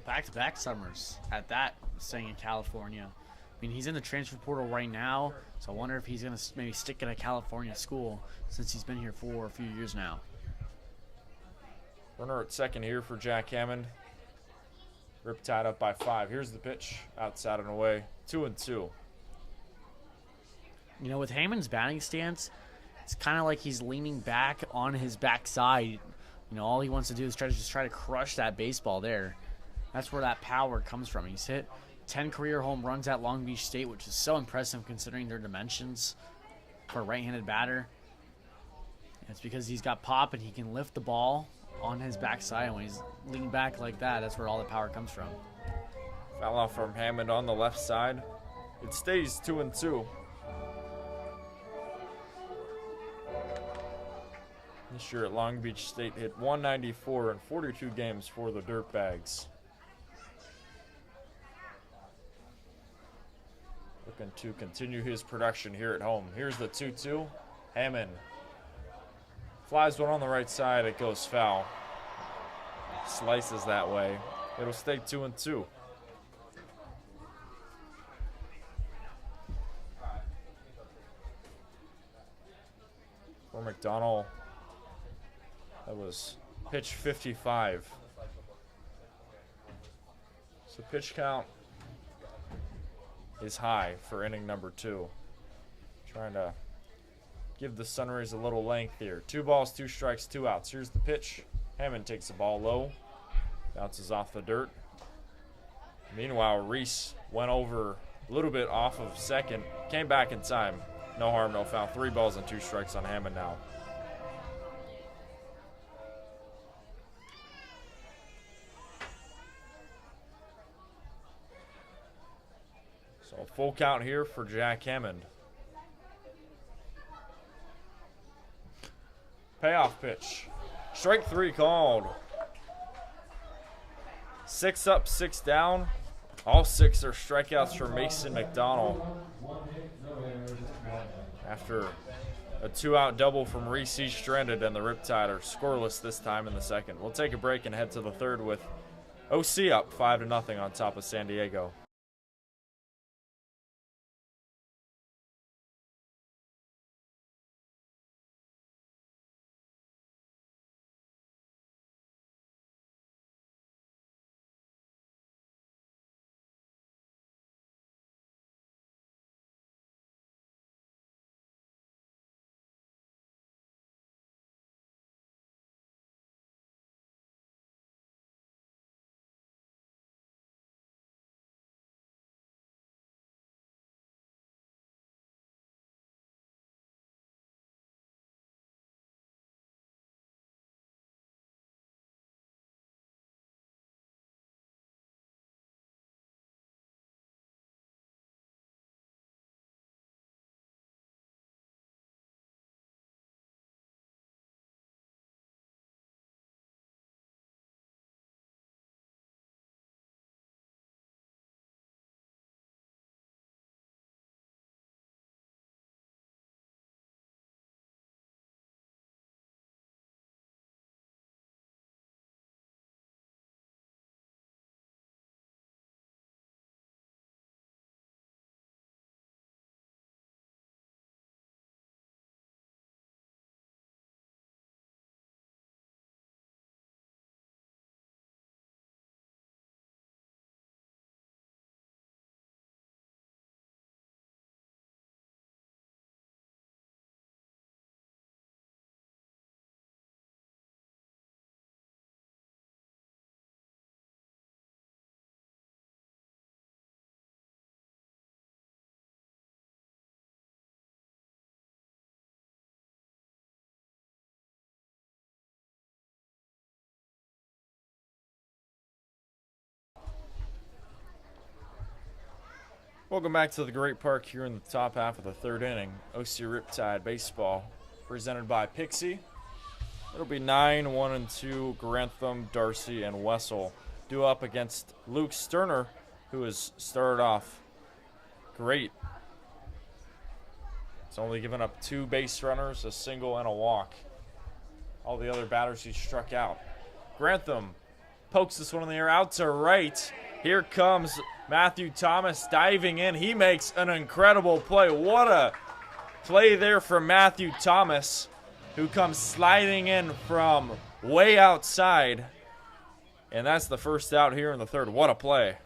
Back-to-back summers at that, staying in California. I mean, he's in the transfer portal right now, so I wonder if he's going to maybe stick at a California school since he's been here for a few years now. Runner at second here for Jack Hammond. Riptide up by 5. Here's the pitch, outside and away, 2-2. You know, with Hammond's batting stance, it's kind of like he's leaning back on his backside. You know, all he wants to do is try to crush that baseball there. That's where that power comes from. He's hit 10 career home runs at Long Beach State, which is so impressive considering their dimensions for a right-handed batter. It's because he's got pop and he can lift the ball on his backside, and when he's leaning back like that, that's where all the power comes from. Foul off from Hammond on the left side. It stays 2-2. This year at Long Beach State hit 194 in 42 games for the Dirtbags. Looking to continue his production here at home. Here's the 2-2. Hammond flies one on the right side. It goes foul. Slices that way. It'll stay 2-2. For McDonald, that was pitch 55. So pitch count is high for inning number 2. Trying to give the SunRays a little length here. 2 balls, 2 strikes, 2 outs. Here's the pitch. Hammond takes the ball low. Bounces off the dirt. Meanwhile, Reese went over a little bit off of second. Came back in time. No harm, no foul. 3 balls and 2 strikes on Hammond now. So a full count here for Jack Hammond. Payoff pitch. Strike 3 called. 6 up, 6 down. All 6 are strikeouts for Mason McDonald. After a 2-out double from Reese, he's stranded, and the Riptide are scoreless this time in the second. We'll take a break and head to the third with OC up 5-0 on top of San Diego. Welcome back to the Great Park here in the top half of the third inning. OC Riptide baseball presented by Pixie. It'll be 9, 1, and 2. Grantham, Darcy, and Wessel due up against Luke Sterner, who has started off great. It's only given up 2 base runners, a single, and a walk. All the other batters he struck out. Grantham pokes this one in the air out to right. Here comes Matthew Thomas diving in. He makes an incredible play. What a play there from Matthew Thomas, who comes sliding in from way outside. And that's the first out here in the third. What a play.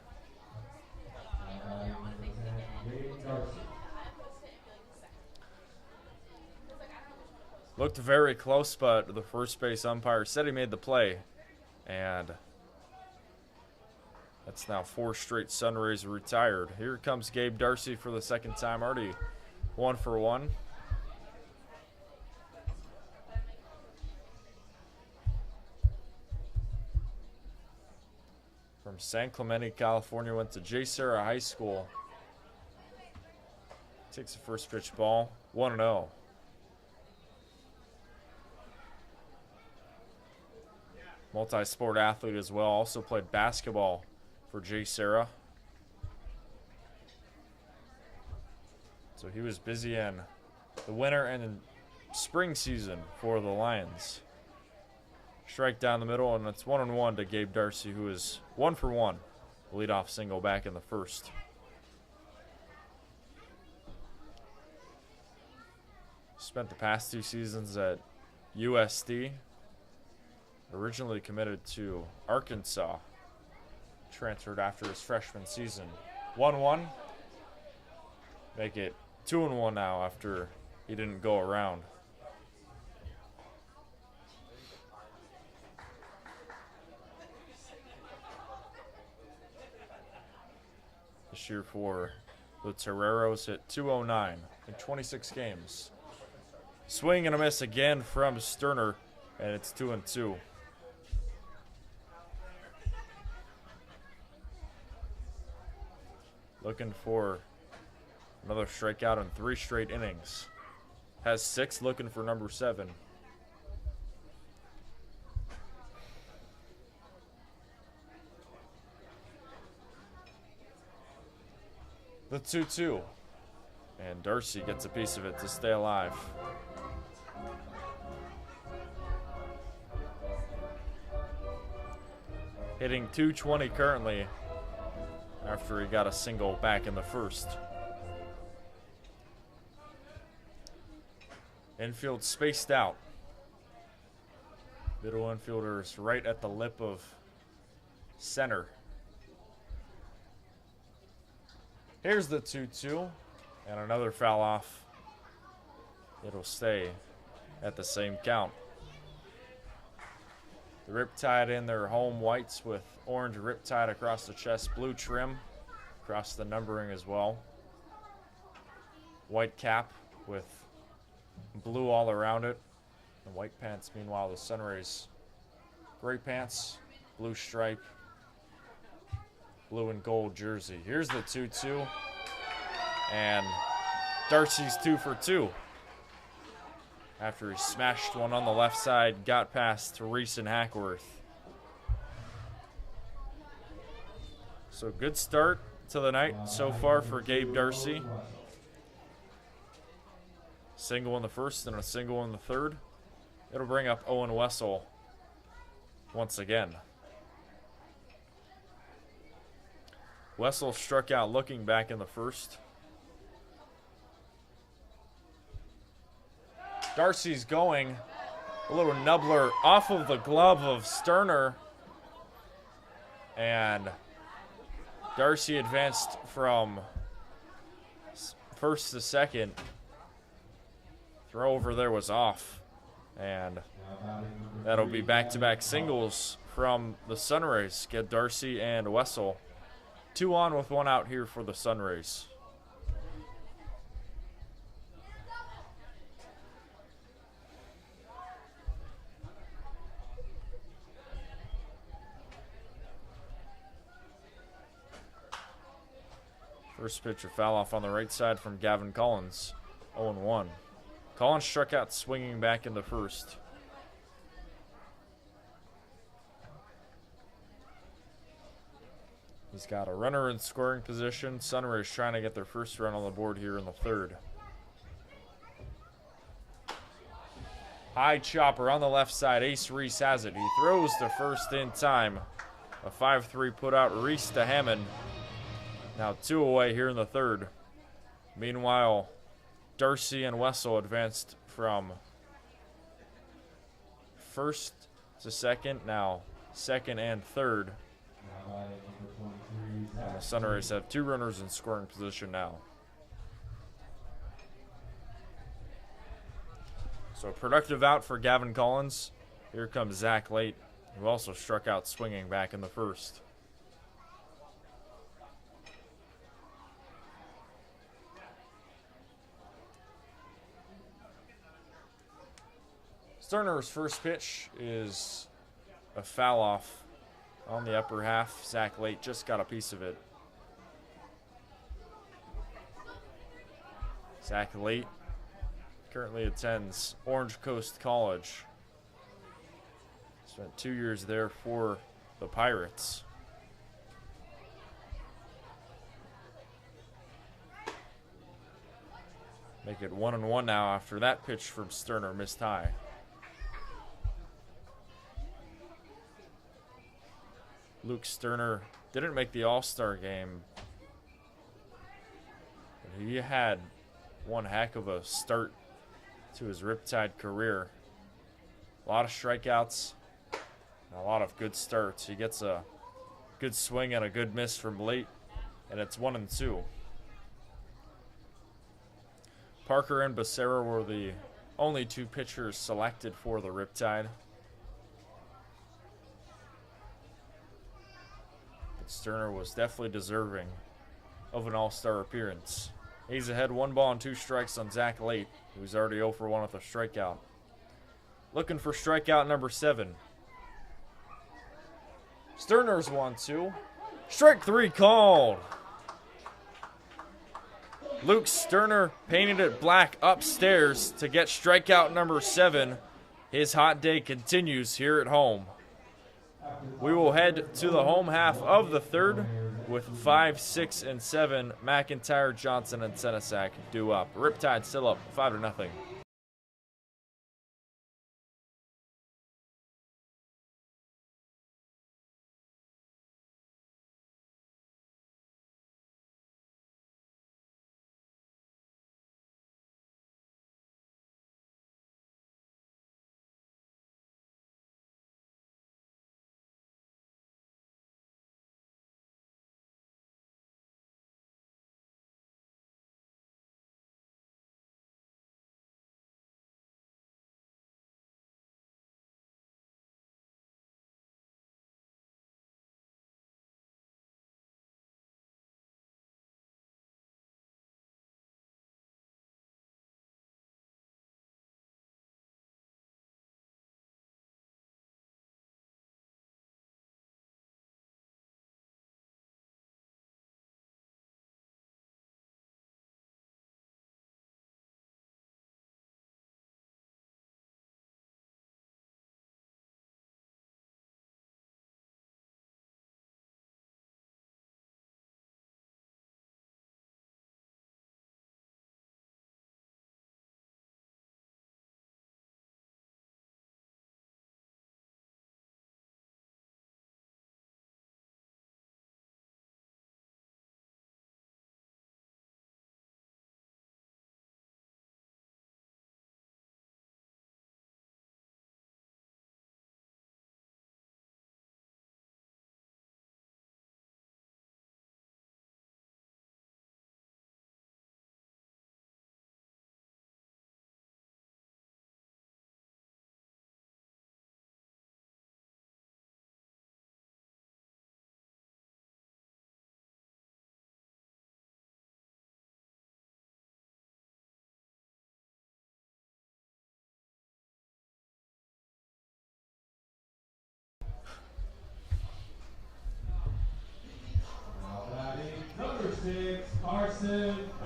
Looked very close, but the first base umpire said he made the play. And that's now 4 straight SunRays retired. Here comes Gabe Darcy for the second time, already 1 for 1. From San Clemente, California, went to J. Sarah High School. Takes the first pitch ball, 1-0. Multi-sport athlete as well. Also played basketball for J. Sarah. So he was busy in the winter and spring season for the Lions. Strike down the middle, and it's 1-1 to Gabe Darcy, who is 1 for 1. Leadoff single back in the first. Spent the past 2 seasons at USD. Originally committed to Arkansas. Transferred after his freshman season. 1-1. Make it 2-1 now after he didn't go around. This year for the Toreros hit .209 in 26 games. Swing and a miss again from Sterner, and it's 2-2. Looking for another strikeout in 3 straight innings. Has 6, looking for number 7. The 2-2. And Darcy gets a piece of it to stay alive. Hitting .220 currently, after he got a single back in the first. Infield spaced out. Middle infielders right at the lip of center. Here's the 2-2, and another foul off. It'll stay at the same count. The Riptide in their home whites with orange Riptide across the chest, blue trim across the numbering as well. White cap with blue all around it. And white pants, meanwhile, the SunRays. Gray pants, blue stripe, blue and gold jersey. Here's the 2-2. And Darcy's 2 for 2. After he smashed one on the left side, got past Reese and Hackworth. So good start to the night so far for Gabe Darcy. Single in the first and a single in the third. It'll bring up Owen Wessel once again. Wessel struck out looking back in the first. Darcy's going. A little nubbler off of the glove of Sterner. And Darcy advanced from first to second. Throw over there was off. And that'll be back-to-back singles from the SunRays. Get Darcy and Wessel. 2 on with 1 out here for the SunRays. First pitch, a foul off on the right side from Gavin Collins. 0-1. Collins struck out swinging back in the first. He's got a runner in scoring position. SunRays trying to get their first run on the board here in the third. High chopper on the left side. Ace Reese has it. He throws to first in time. A 5-3 put out Reese to Hammond. Now 2 away here in the third. Meanwhile, Darcy and Wessel advanced from first to second. Now second and third. And the SunRays have 2 runners in scoring position now. So productive out for Gavin Collins. Here comes Zach Late, who also struck out swinging back in the first. Sterner's first pitch is a foul off on the upper half. Zach Late just got a piece of it. Zach Late currently attends Orange Coast College. Spent 2 years there for the Pirates. Make it 1-1 now after that pitch from Sterner missed high. Luke Sterner didn't make the All-Star game, but he had one heck of a start to his Riptide career. A lot of strikeouts and a lot of good starts. He gets a good swing and a good miss from Late, and it's 1-2. Parker and Becerra were the only 2 pitchers selected for the Riptide. Sterner was definitely deserving of an all-star appearance. He's ahead 1 ball and 2 strikes on Zach Late, who's already 0 for 1 with a strikeout. Looking for strikeout number 7. Sterner's 1-2. Strike 3 called. Luke Sterner painted it black upstairs to get strikeout number 7. His hot day continues here at home. We will head to the home half of the third with 5, 6, and 7. McIntyre, Johnson, and Senesac due up. Riptide still up 5-0.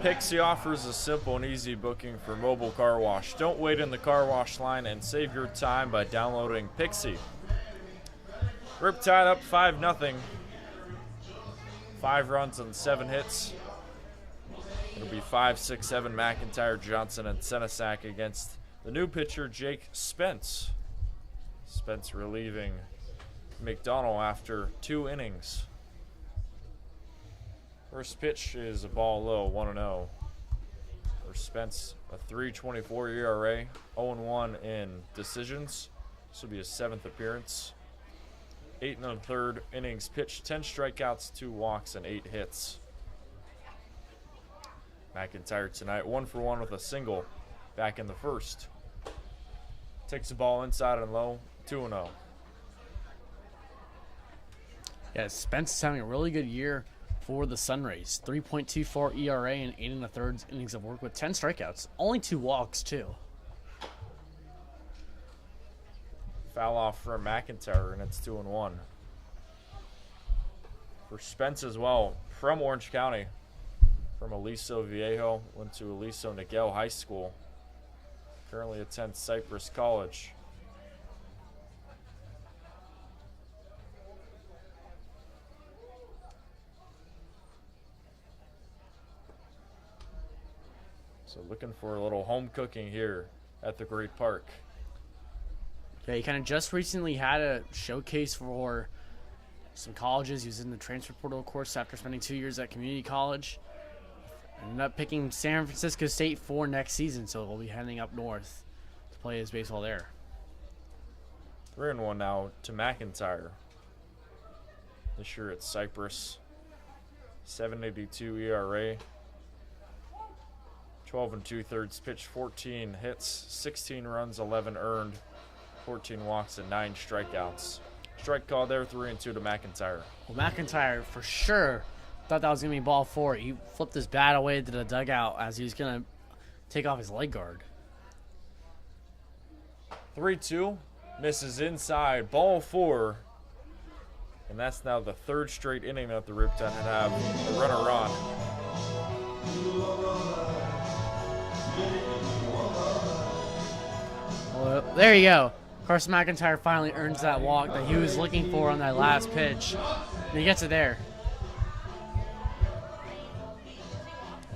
Pixie offers a simple and easy booking for mobile car wash. Don't wait in the car wash line and save your time by downloading Pixie. Riptide up 5-0. 5 runs and 7 hits. It'll be 5, 6, 7 McIntyre, Johnson, and Senesac against the new pitcher, Jake Spence. Spence relieving McDonald after 2 innings. First pitch is a ball low, 1-0. For Spence, a 3.24 ERA, 0-1 in decisions. This will be his 7th appearance. 8 1/3 innings pitched, 10 strikeouts, 2 walks, and 8 hits. McIntyre tonight, 1 for 1 with a single back in the first. Takes the ball inside and low, 2-0. Yeah, Spence is having a really good year for the SunRays. 3.24 ERA and 8 1/3 innings of work with 10 strikeouts. Only 2 walks, too. Foul off for McIntyre, and it's 2-1. For Spence as well, from Orange County, from Aliso Viejo, went to Aliso Niguel High School. Currently attends Cypress College. So looking for a little home cooking here at the Great Park. Yeah, he kind of just recently had a showcase for some colleges. He was in the transfer portal course after spending 2 years at community college. Ended up picking San Francisco State for next season, so he'll be heading up north to play his baseball there. 3-1 now to McIntyre. This year at Cypress, 7.82 ERA. 12 2/3 pitched, 14 hits, 16 runs, 11 earned, 14 walks, and 9 strikeouts. Strike call there, 3-2 to McIntyre. Well, McIntyre for sure thought that was going to be ball 4. He flipped his bat away to the dugout as he was going to take off his leg guard. 3-2, misses inside, ball 4. And that's now the 3rd straight inning that the Riptide have a runner on. Well, there you go. Carson McIntyre finally earns that walk that he was looking for on that last pitch. And he gets it there.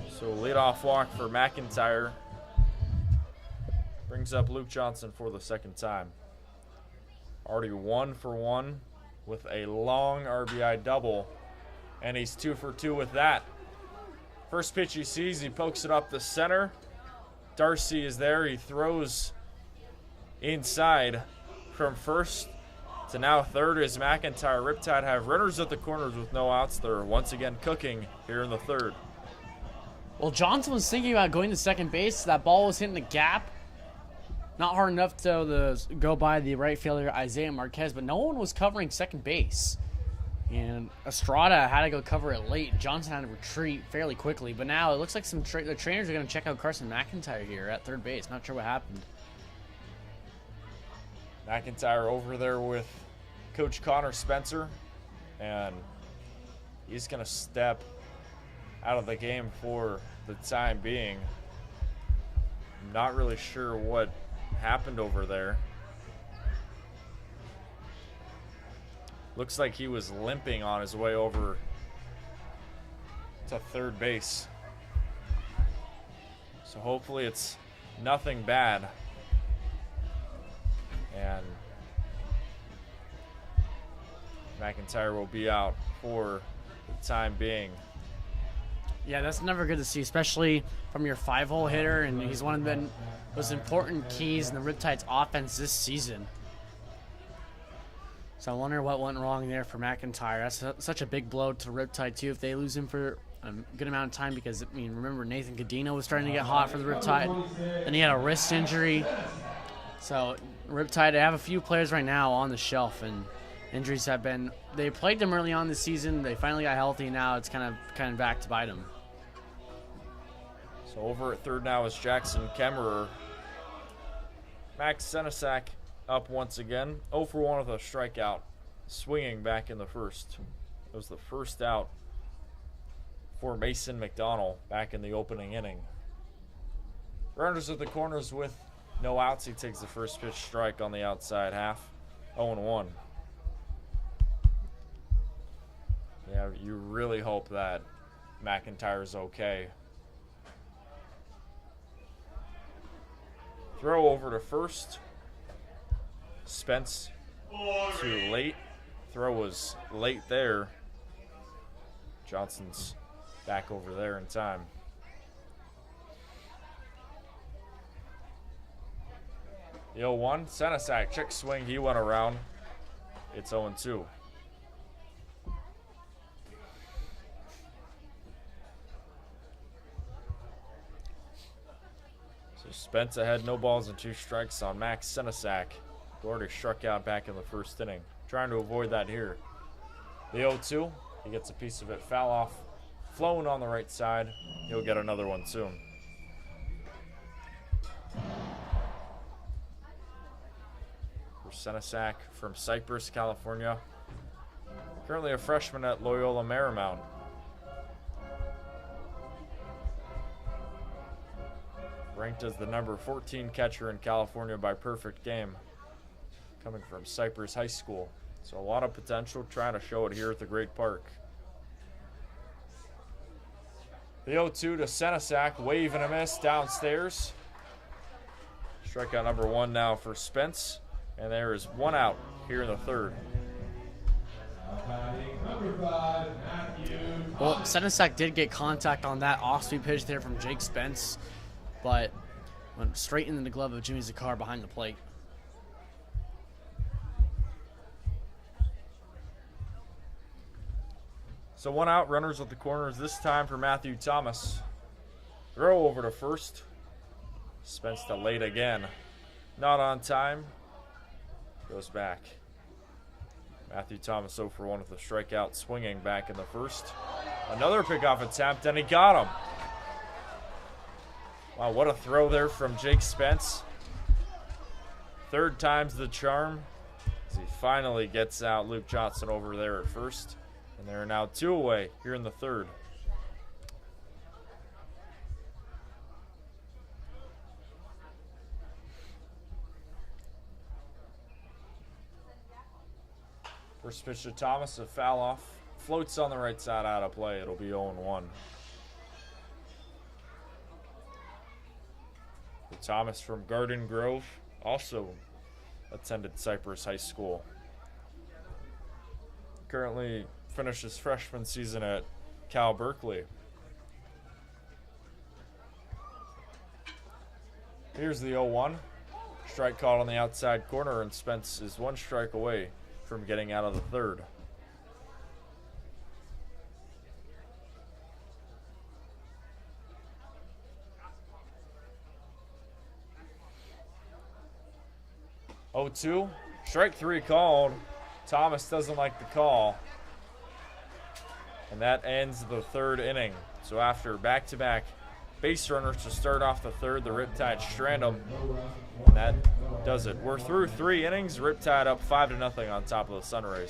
So leadoff walk for McIntyre. Brings up Luke Johnson for the 2nd time. Already 1 for 1 with a long RBI double. And he's 2 for 2 with that. First pitch he sees, he pokes it up the center. Darcy is there. He throws inside from first to now third as McIntyre. Riptide have runners at the corners with no outs. They're once again cooking here in the 3rd. Well, Johnson was thinking about going to second base. That ball was hitting the gap. Not hard enough to go by the right fielder, Isaiah Marquez, but no one was covering second base. And Estrada had to go cover it late. Johnson had to retreat fairly quickly. But now it looks like the trainers are going to check out Carson McIntyre here at third base. Not sure what happened. McIntyre over there with Coach Connor Spencer. And he's going to step out of the game for the time being. I'm not really sure what happened over there. Looks like he was limping on his way over to third base. So hopefully it's nothing bad. And McIntyre will be out for the time being. Yeah, that's never good to see, especially from your 5-hole hitter, and he's one of the most important keys in the Riptide's offense this season. So I wonder what went wrong there for McIntyre. That's such a big blow to Riptide, too, if they lose him for a good amount of time, because, I mean, remember, Nathan Cadino was starting to get hot for the Riptide. Then he had a wrist injury. So Riptide, they have a few players right now on the shelf, and injuries have been, they played them early on this season. They finally got healthy. Now it's kind of back to bite them. So over at third now is Jackson Kemmerer. Max Senesac up once again. 0 for 1 with a strikeout. Swinging back in the first. It was the first out for Mason McDonald back in the opening inning. Runners at the corners with no outs. He takes the first pitch strike on the outside half. 0-1. Yeah, you really hope that McIntyre's okay. Throw over to first. Spence too late. Throw was late there. Johnson's back over there in time. The 0-1, Senesac, check swing, he went around. It's 0-2. So Spence ahead, no balls and 2 strikes on Max Senesac. Gordy struck out back in the first inning. Trying to avoid that here. The 0-2, he gets a piece of it, foul off, flown on the right side. He'll get another one soon. Senesac from Cypress, California. Currently a freshman at Loyola Marymount. Ranked as the number 14 catcher in California by perfect game. Coming from Cypress High School. So a lot of potential, trying to show it here at the Great Park. The 0-2 to Senesac, wave and a miss downstairs. Strikeout number 1 now for Spence. And there is 1 out here in the third. Well, Senesac did get contact on that off-speed pitch there from Jake Spence, but went straight into the glove of Jimmy Zakar behind the plate. So 1 out, runners at the corners, this time for Matthew Thomas. Throw over to first. Spence to late again. Not on time. Goes back. Matthew Thomas 0 for 1 with a strikeout, swinging back in the first. Another pickoff attempt, and he got him. Wow, what a throw there from Jake Spence. 3rd time's the charm as he finally gets out Luke Johnson over there at first. And there are now 2 away here in the third. First pitch to Thomas, a foul off. Floats on the right side out of play. It'll be 0-1. Thomas from Garden Grove also attended Cypress High School. Currently finished his freshman season at Cal Berkeley. Here's the 0-1. Strike called on the outside corner, and Spence is 1 strike away from getting out of the third. Oh, 2. Strike 3 called. Thomas doesn't like the call. And that ends the 3rd inning. So after back-to-back base runners to start off the 3rd, the Riptide strand them. And that does it. We're through 3 innings. Riptide up 5-0 on top of the SunRays.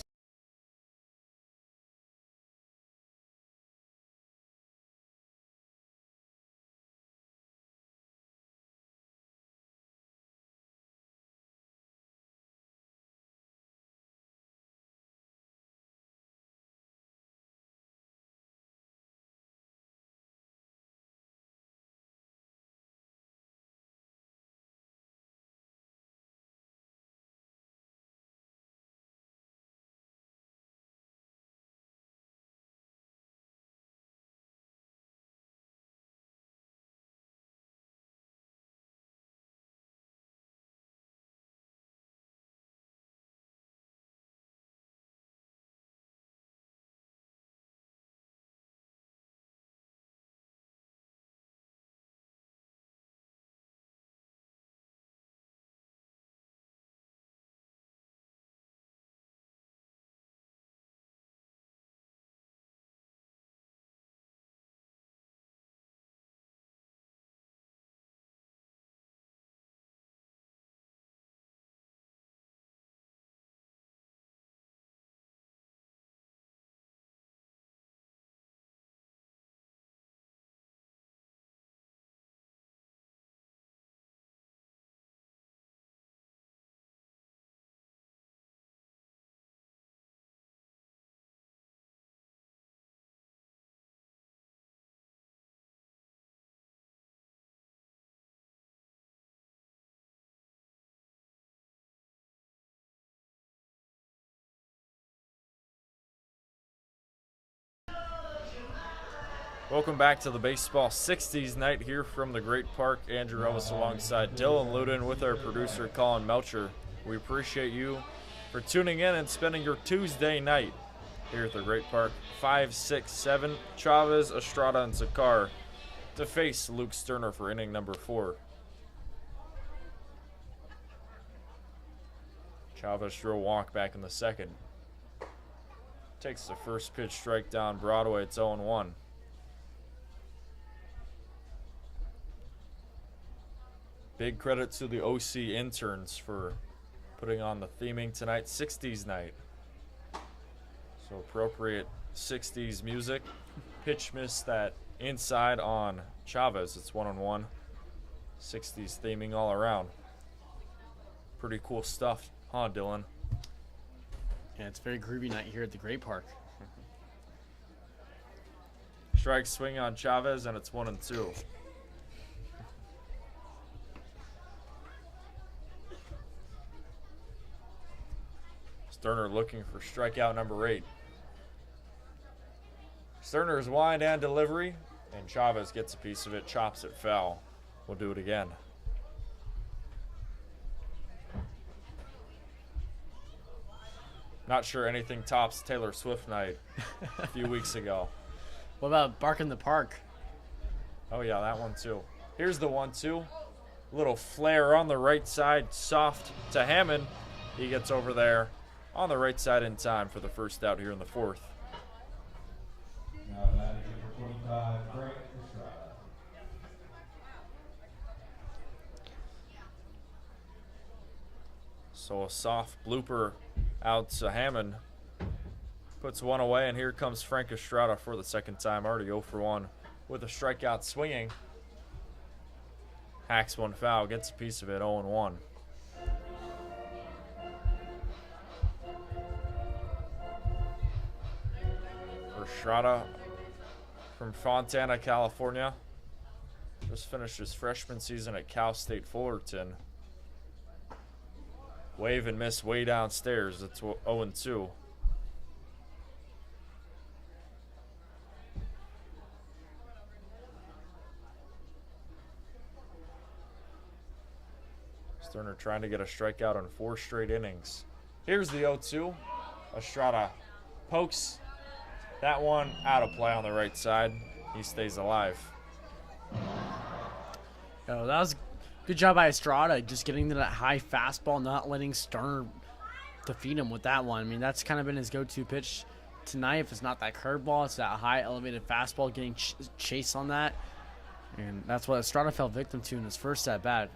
Welcome back to the Baseball 60s night here from the Great Park. Andrew Elvis alongside Dylan Luden with our producer Colin Melcher. We appreciate you for tuning in and spending your Tuesday night here at the Great Park. 5, 6, 7, Chavez, Estrada, and Zakar to face Luke Sterner for inning number 4. Chavez drew a walk back in the second. Takes the first pitch, strike down Broadway. It's 0-1. Big credit to the OC interns for putting on the theming tonight, 60s night. So appropriate 60s music. Pitch missed that inside on Chavez. It's 1-1. 60s theming all around. Pretty cool stuff, huh, Dylan? Yeah, it's a very groovy night here at the Great Park. Strike swing on Chavez, and it's 1-2. Sterner looking for strikeout number 8. Sterner's wind and delivery, and Chavez gets a piece of it, chops it foul. We'll do it again. Not sure anything tops Taylor Swift night a few weeks ago. What about Bark in the Park? Oh yeah, that one too. Here's the 1-2. Little flare on the right side, soft to Hammond. He gets over there on the right side in time for the first out here in the 4th. Now batting number 25, Frank Estrada. So a soft blooper out to Hammond. Puts one away, and here comes Frank Estrada for the second time. Already 0 for 1 with a strikeout swinging. Hacks one foul, gets a piece of it, 0-1. Estrada from Fontana, California. Just finished his freshman season at Cal State Fullerton. Wave and miss way downstairs. It's 0-2. Sterner trying to get a strikeout on 4 straight innings. Here's the 0-2. Estrada pokes that one out of play on the right side. He stays alive. Oh, that was good job by Estrada, just getting to that high fastball, not letting Sterner defeat him with that one. I mean, that's kind of been his go-to pitch tonight. If it's not that curveball, it's that high elevated fastball, getting chase on that. And that's what Estrada fell victim to in his first at-bat.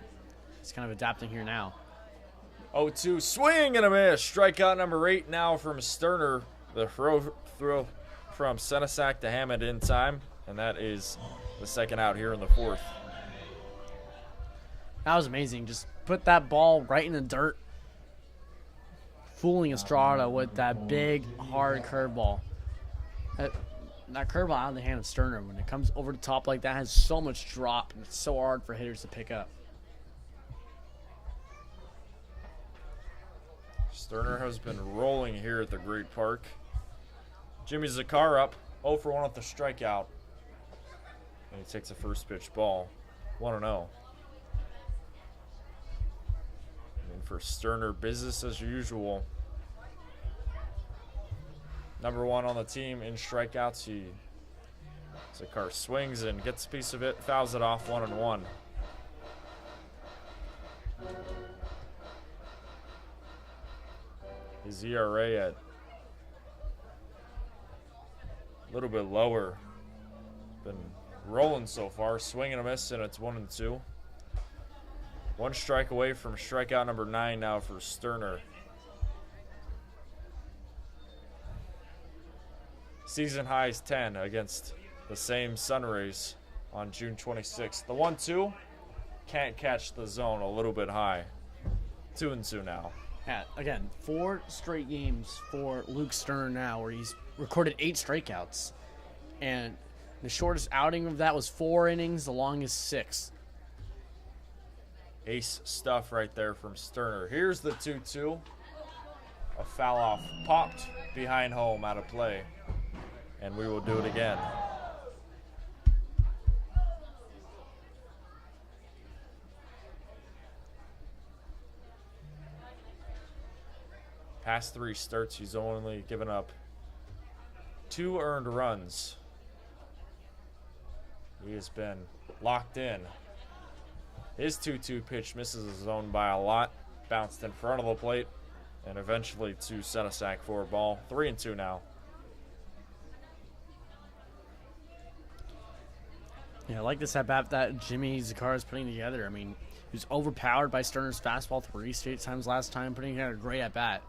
He's kind of adapting here now. 0-2, swing and a miss. Strikeout number 8 now from Sterner. The throw from Senesac to Hammond in time, and that is the second out here in the 4th. That was amazing. Just put that ball right in the dirt, fooling Estrada with that big, hard curveball. That curveball out of the hand of Sterner, when it comes over the top like that, has so much drop, and it's so hard for hitters to pick up. Sterner has been rolling here at the Great Park. Jimmy Zakar up, 0 for 1 with the strikeout. And he takes a first pitch ball, 1-0. And for Sterner, business as usual. Number 1 on the team in strikeouts. Zakar swings and gets a piece of it, fouls it off, 1-1. His ERA at a little bit lower. Been rolling so far. Swing and a miss, and it's 1-2. 1 strike away from strikeout number 9 now for Sterner. Season high is 10 against the same SunRays on June 26th. The 1-2 can't catch the zone, a little bit high. 2-2 now. Yeah, again, 4 straight games for Luke Sterner now, where he's recorded 8 strikeouts. And the shortest outing of that was 4 innings, the longest 6. Ace stuff right there from Sterner. Here's the 2-2. A foul off popped behind home out of play. And we will do it again. Past 3 starts, he's only given up 2 earned runs. He has been locked in. His 2-2 pitch misses his zone by a lot. Bounced in front of the plate. And eventually to set a sack for a ball. 3-2 now. Yeah, I like this at-bat that Jimmy Zakar is putting together. I mean, he was overpowered by Sterner's fastball 3 straight times last time, putting together a great at-bat.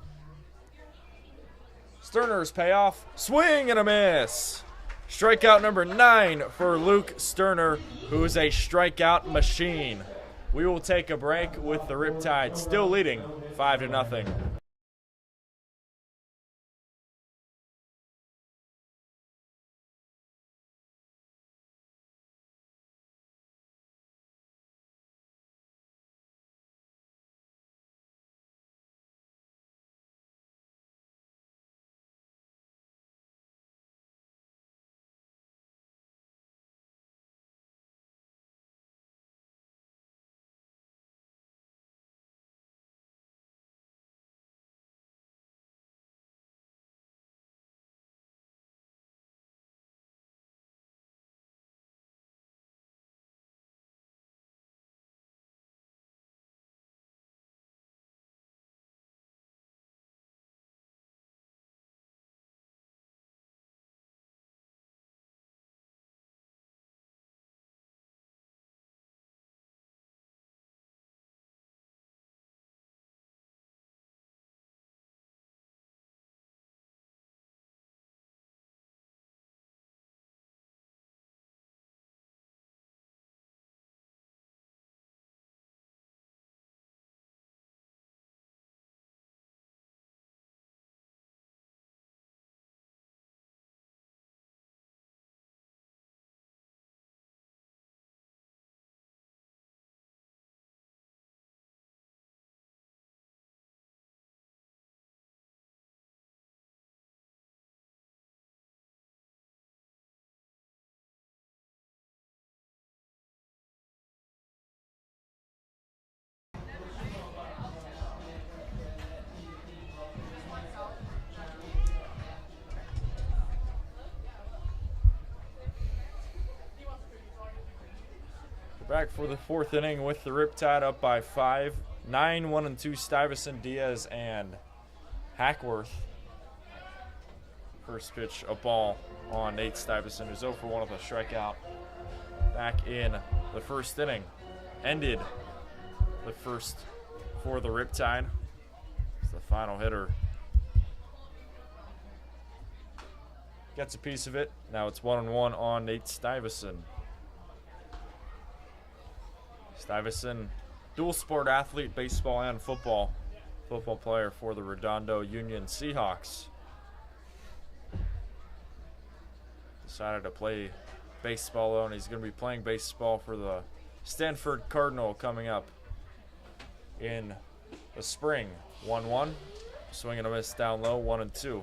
Sterner's payoff. Swing and a miss. Strikeout number 9 for Luke Sterner, who is a strikeout machine. We will take a break with the Riptide still leading 5-0. Back for the 4th inning with the Riptide up by 5. 9, 1-2 Stuyvesant, Diaz, and Hackworth. First pitch, a ball on Nate Stuyvesant, who's 0 for 1 with a strikeout. Back in the 1st inning. Ended the first for the Riptide. It's the final hitter. Gets a piece of it. Now it's 1-1 on Nate Stuyvesant. Stuyvesant, dual sport athlete, baseball and football. Football player for the Redondo Union Seahawks. Decided to play baseball though, and he's going to be playing baseball for the Stanford Cardinal coming up in the spring. 1-1. Swing and a miss down low, 1-2.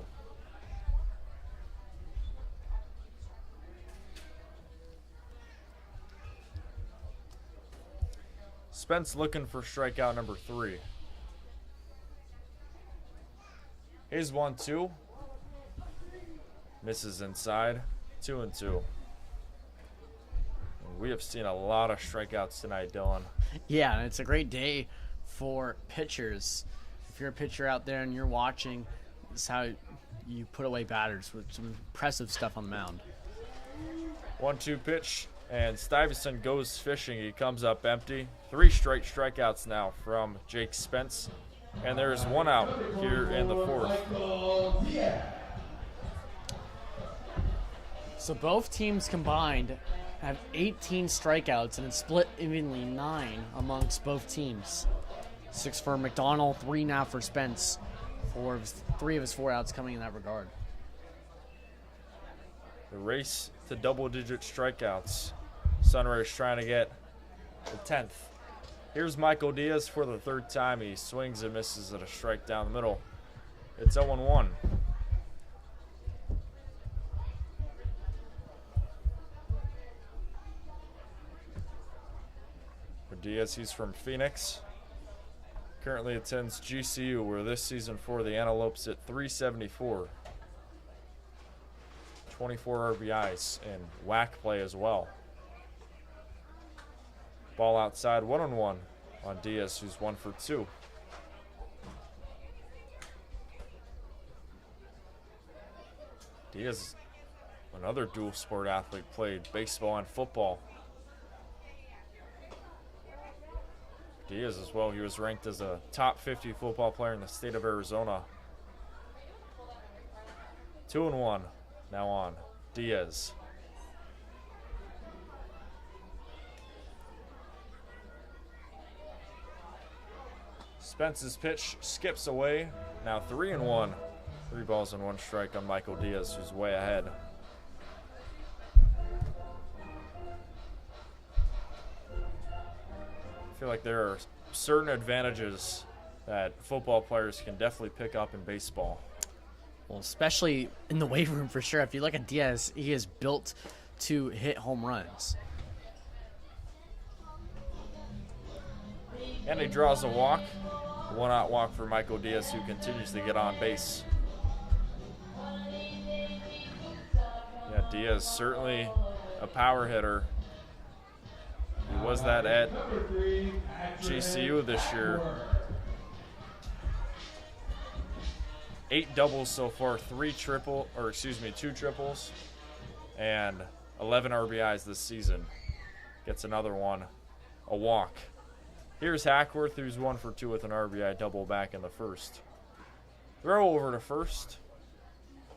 Spence looking for strikeout number 3. Here's 1-2. Misses inside. 2-2. We have seen a lot of strikeouts tonight, Dylan. Yeah, and it's a great day for pitchers. If you're a pitcher out there and you're watching, this is how you put away batters with some impressive stuff on the mound. 1-2 pitch. And Stuyvesant goes fishing. He comes up empty. 3 straight strikeouts now from Jake Spence. And there's 1 out here in the 4th. So both teams combined have 18 strikeouts, and it's split evenly 9 amongst both teams. 6 for McDonald, 3 now for Spence. 3 of his 4 outs coming in that regard. The race to double-digit strikeouts. SunRays trying to get the 10th. Here's Michael Diaz for the 3rd time. He swings and misses at a strike down the middle. It's 0-1. For Diaz, he's from Phoenix. Currently attends GCU, where this season for the Antelopes at 374. 24 RBIs and whack play as well. Ball outside, 1-on-1 on Diaz, who's 1 for 2. Diaz, another dual sport athlete, played baseball and football. Diaz as well, he was ranked as a top 50 football player in the state of Arizona. 2-1 now on Diaz. Spence's pitch skips away. Now 3-1. 3 balls and 1 strike on Michael Diaz, who's way ahead. I feel like there are certain advantages that football players can definitely pick up in baseball. Well, especially in the weight room for sure. If you look at Diaz, he is built to hit home runs. And he draws a walk. A 1-out walk for Michael Diaz, who continues to get on base. Yeah, Diaz certainly a power hitter. He was that at GCU this year. 8 doubles so far, 2 triples, and 11 RBIs this season. Gets another one, a walk. Here's Hackworth, who's 1 for 2 with an RBI double back in the first. Throw over to first.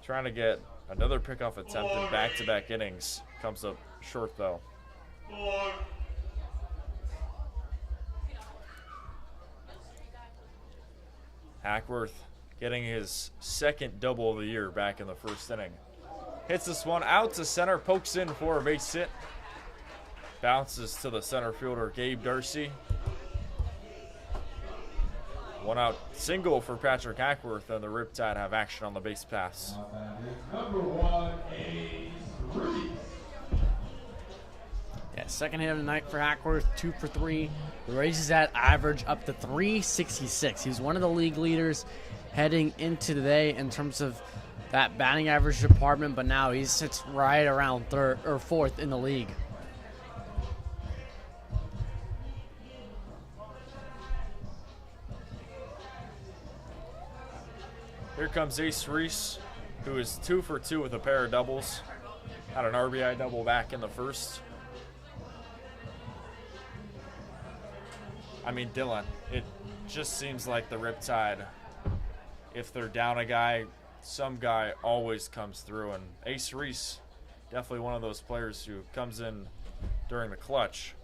Trying to get another pickoff attempt in back-to-back innings. Comes up short, though. Hackworth getting his 2nd double of the year back in the first inning. Hits this one out to center, pokes in for a base hit. Bounces to the center fielder, Gabe Darcy. 1-out single for Patrick Hackworth, and the Riptide have action on the base pass. Number 1, Ace Reese. Yeah, 2nd hit of the night for Hackworth, 2 for 3. Raises that average up to 366. He's one of the league leaders heading into today in terms of that batting average department, but now he sits right around 3rd or 4th in the league. Here comes Ace Reese, who is 2 for 2 with a pair of doubles. Had an RBI double back in the first. I mean, Dylan, it just seems like the Riptide, if they're down a guy, some guy always comes through. And Ace Reese, definitely one of those players who comes in during the clutch.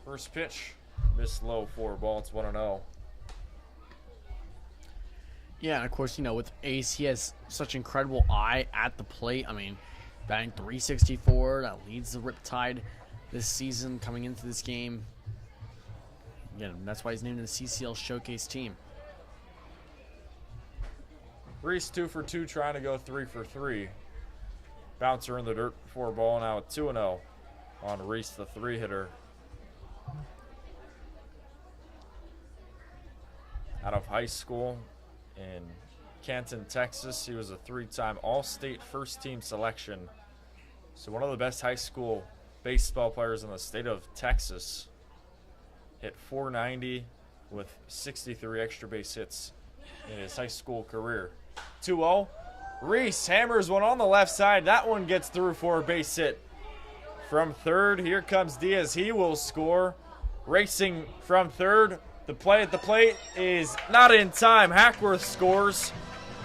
First pitch, missed low for a ball. It's 1-0. Yeah, and of course, you know, with Ace, he has such incredible eye at the plate. I mean, batting 364, that leads the Riptide this season coming into this game. Again, that's why he's named the CCL Showcase team. Reese 2 for 2, trying to go 3 for 3. Bouncer in the dirt for a ball. Now at 2-0 on Reese, the 3-hitter. Out of high school in Canton, Texas, he was a 3-time All-State first-team selection. So one of the best high school baseball players in the state of Texas. Hit .490 with 63 extra base hits in his high school career. 2-0. Reese hammers one on the left side. That one gets through for a base hit. From third, here comes Diaz. He will score. Racing from third. The play at the plate is not in time. Hackworth scores.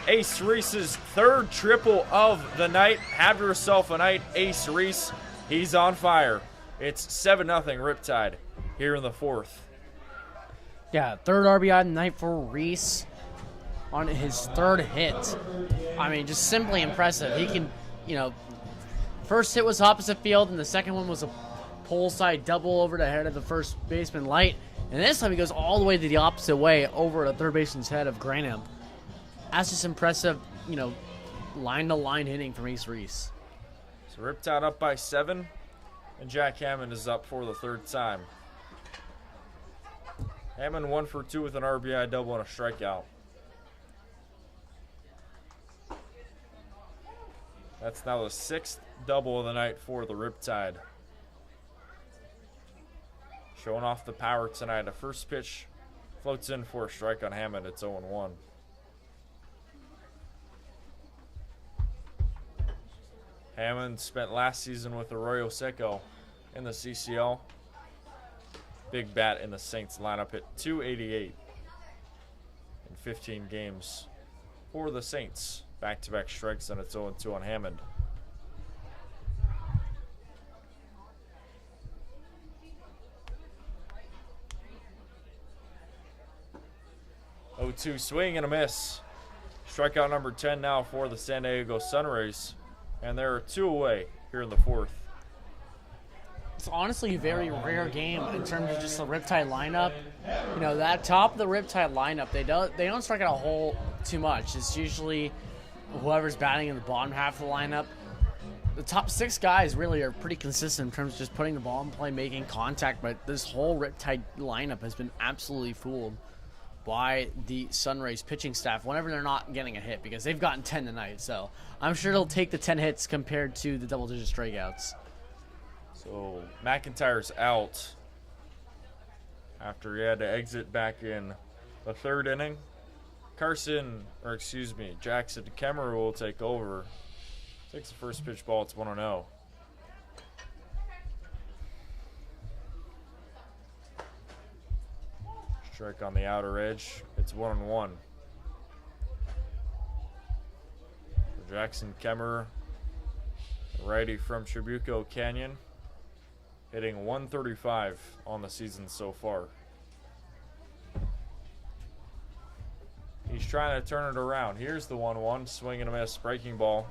Ace Reese's 3rd triple of the night. Have yourself a night, Ace Reese. He's on fire. It's 7-0 Riptide here in the 4th. Yeah, 3rd RBI of the night for Reese on his 3rd hit. I mean, just simply impressive. He can, you know, first hit was opposite field, and the second one was a pole side double over the head of the first baseman Light. And this time he goes all the way to the opposite way over the third baseman's head of Granham. That's just impressive, you know, line-to-line hitting from Ace Reese. So Riptide up by 7, and Jack Hammond is up for the 3rd time. Hammond 1 for 2 with an RBI double and a strikeout. That's now the 6th double of the night for the Riptide. Showing off the power tonight. The first pitch floats in for a strike on Hammond. It's 0-1. Hammond spent last season with Arroyo Seco in the CCL. Big bat in the Saints lineup, hit .288 in 15 games for the Saints. Back-to-back strikes, and it's 0-2 on Hammond. .2 swing and a miss. Strikeout number 10 now for the San Diego SunRays, and they're 2 away here in the 4th. It's honestly a very rare game in terms of just the Riptide lineup. You know, that top of the Riptide lineup, they don't strike out a whole too much. It's usually whoever's batting in the bottom half of the lineup. The top 6 guys really are pretty consistent in terms of just putting the ball in play, making contact, but this whole Riptide lineup has been absolutely fooled by the SunRays pitching staff whenever they're not getting a hit, because they've gotten 10 tonight. So I'm sure they'll take the 10 hits compared to the double-digit strikeouts. So McIntyre's out after he had to exit back in the 3rd inning. Jackson Kemmerer will take over. Takes the first pitch ball. It's 1-0. Strike on the outer edge. It's 1-1. Jackson Kemmerer, righty from Trabuco Canyon, hitting .135 on the season so far. He's trying to turn it around. Here's the 1-1, swing and a miss, breaking ball.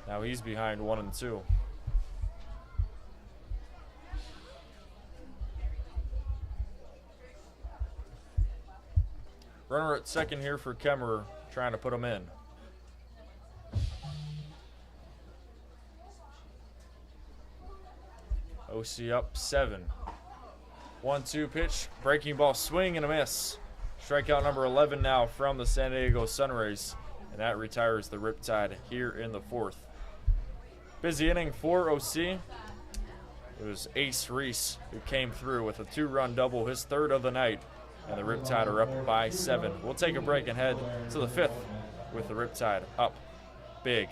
Now he's behind 1-2. Runner at second here for Kemmerer, trying to put him in. OC up 7. 1-2 pitch, breaking ball, swing and a miss. Strikeout number 11 now from the San Diego SunRays, and that retires the Riptide here in the 4th. Busy inning for OC. It was Ace Reese who came through with a 2-run double, his 3rd of the night, and the Riptide are up by 7. We'll take a break and head to the 5th with the Riptide up big.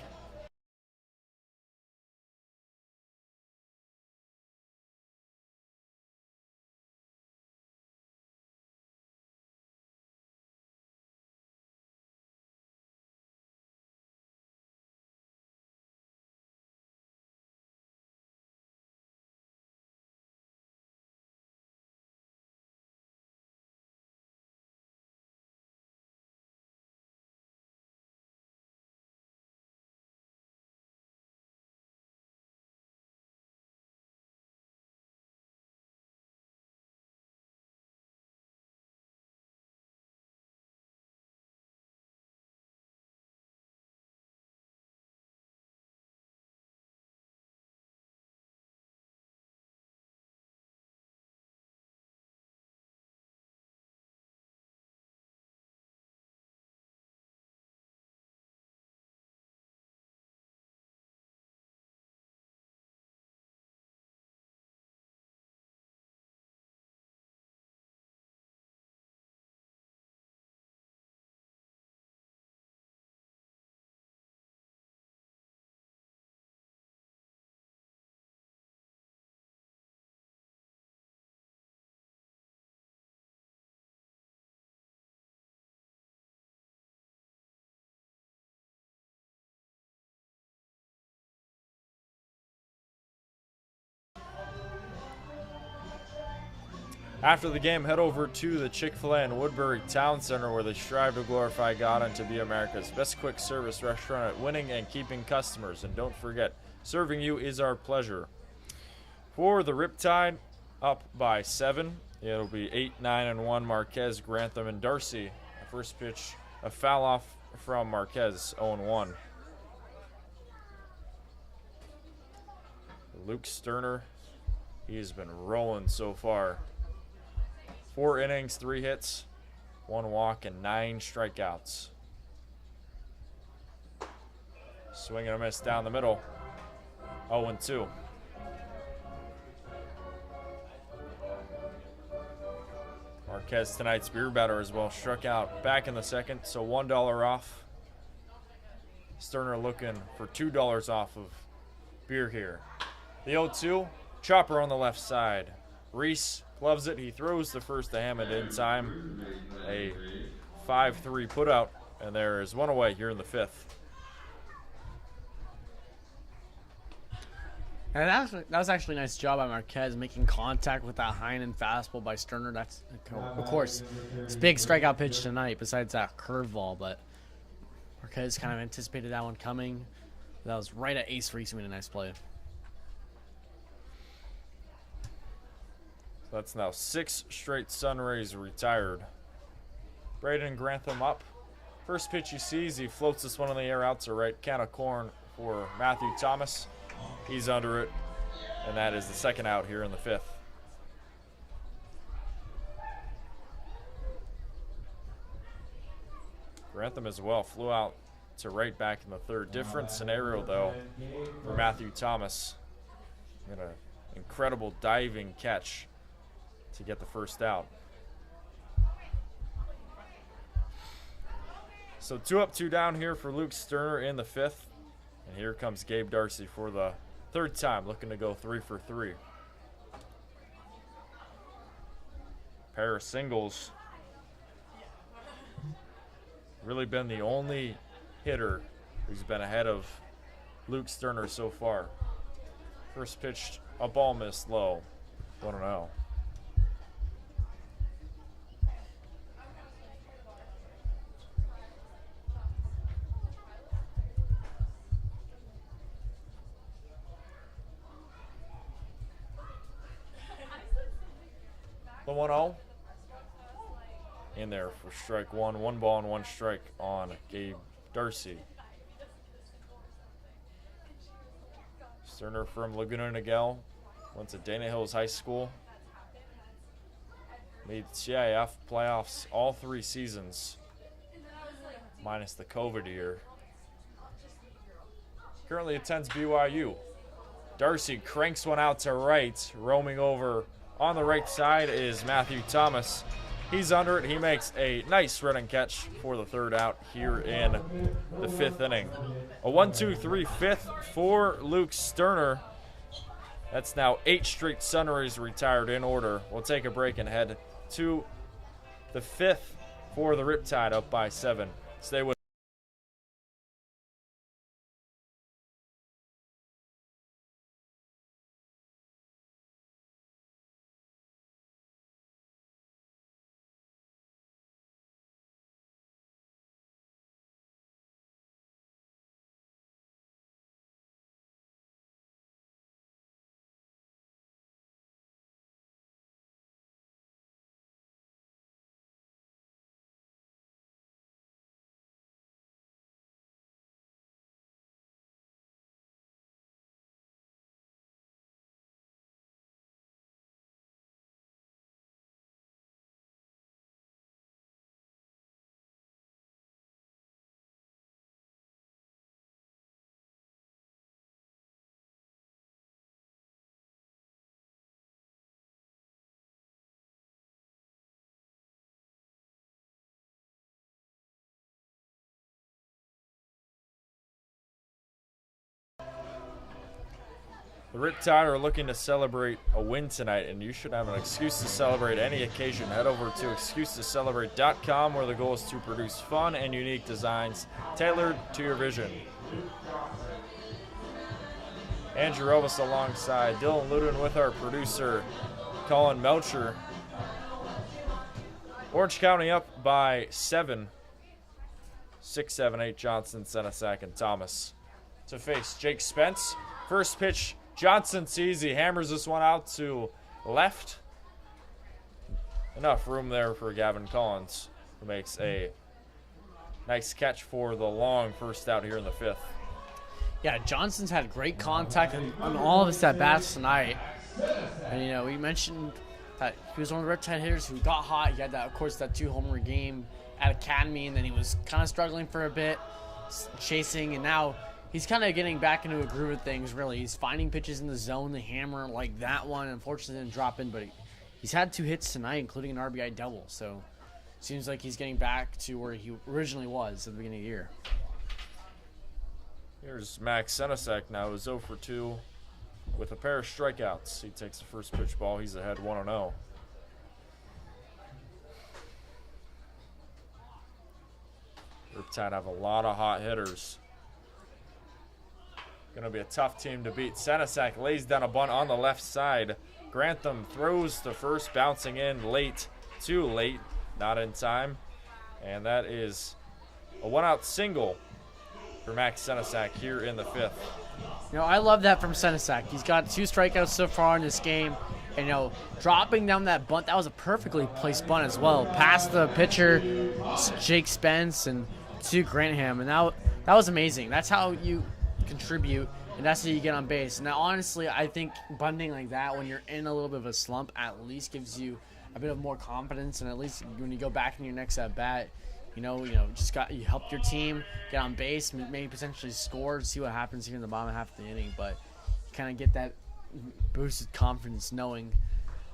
After the game, head over to the Chick-fil-A in Woodbury Town Center, where they strive to glorify God and to be America's best quick service restaurant at winning and keeping customers. And don't forget, serving you is our pleasure. For the Riptide, up by 7. It'll be 8, 9, and 1. Marquez, Grantham, and Darcy. The first pitch, a foul off from Marquez, 0-1. Luke Sterner, he's been rolling so far. 4 innings, 3 hits, 1 walk, and 9 strikeouts. Swing and a miss down the middle. 0-2. Marquez, tonight's beer batter, as well, struck out back in the second, so $1 off. Sterner looking for $2 off of beer here. The 0-2, chopper on the left side. Reese gloves it. He throws the first to Hammond in time. A 5-3 putout, and there is 1 away here in the 5th. And that was actually a nice job by Marquez making contact with that high end fastball by Sterner. That's, of course, it's a big strikeout pitch tonight besides that curveball, but Marquez kind of anticipated that one coming. That was right at Ace Reese. Made a nice play. That's now 6 straight SunRays retired. Braden Grantham up. First pitch he sees, he floats this one in the air out to right. Can of corn for Matthew Thomas. He's under it, and that is the second out here in the 5th. Grantham as well flew out to right back in the 3rd. Different scenario, though, for Matthew Thomas. An incredible diving catch to get the first out. So 2 up, 2 down here for Luke Sterner in the 5th. And here comes Gabe Darcy for the 3rd time, looking to go 3 for 3. Pair of singles. Really been the only hitter who's been ahead of Luke Sterner so far. First pitch, a ball missed low. 1-0. The 1-0 in there for strike 1. 1 ball and 1 strike on Gabe Darcy. Sterner from Laguna Niguel, went to Dana Hills High School. Made CIF playoffs all 3 seasons, minus the COVID year. Currently attends BYU. Darcy cranks one out to right, roaming over on the right side is Matthew Thomas. He's under it. He makes a nice running catch for the 3rd out here in the 5th inning. A 1-2-3 5th for Luke Sterner. That's now 8 straight SunRays retired in order. We'll take a break and head to the 5th for the Riptide, up by 7. Stay with The Riptide are looking to celebrate a win tonight, and you should have an excuse to celebrate any occasion. Head over to excusetocelebrate.com, where the goal is to produce fun and unique designs tailored to your vision. Andrew Elvis alongside Dylan Ludin with our producer, Colin Melcher. Orange County up by 7. 6, 7, 8 Johnson, Senesac, and Thomas to face Jake Spence. First pitch, Johnson sees, he hammers this one out to left. Enough room there for Gavin Collins, who makes a nice catch for the long first out here in the 5th. Yeah, Johnson's had great contact on all of his at-bats tonight. And, we mentioned He was one of the Riptide hitters who got hot. He had that, of course, that 2-homer game at Academy, and then he was kind of struggling for a bit, chasing, and now he's kind of getting back into a groove of things, really. He's finding pitches in the zone, the hammer, like that one. Unfortunately, didn't drop in, but he's had 2 hits tonight, including an RBI double. So, seems like he's getting back to where he originally was at the beginning of the year. Here's Max Senesak now, who's 0 for 2 with a pair of strikeouts. He takes the first pitch ball. He's ahead 1-0. Riptide have a lot of hot hitters. Going to be a tough team to beat. Senesak lays down a bunt on the left side. Grantham throws to first, bouncing in late. Too late, not in time. And that is a 1-out single for Max Senesak here in the 5th. You know, I love that from Senesak. He's got 2 strikeouts so far in this game. And, you know, dropping down that bunt, that was a perfectly placed bunt as well. Past the pitcher, Jake Spence, and to Grantham. And that was amazing. That's how you contribute, and that's how you get on base. Now, honestly, I think bunting like that when you're in a little bit of a slump at least gives you a bit of more confidence, and at least when you go back in your next at bat, you help your team get on base, maybe potentially score, see what happens here in the bottom half of the inning. But you kind of get that boosted confidence knowing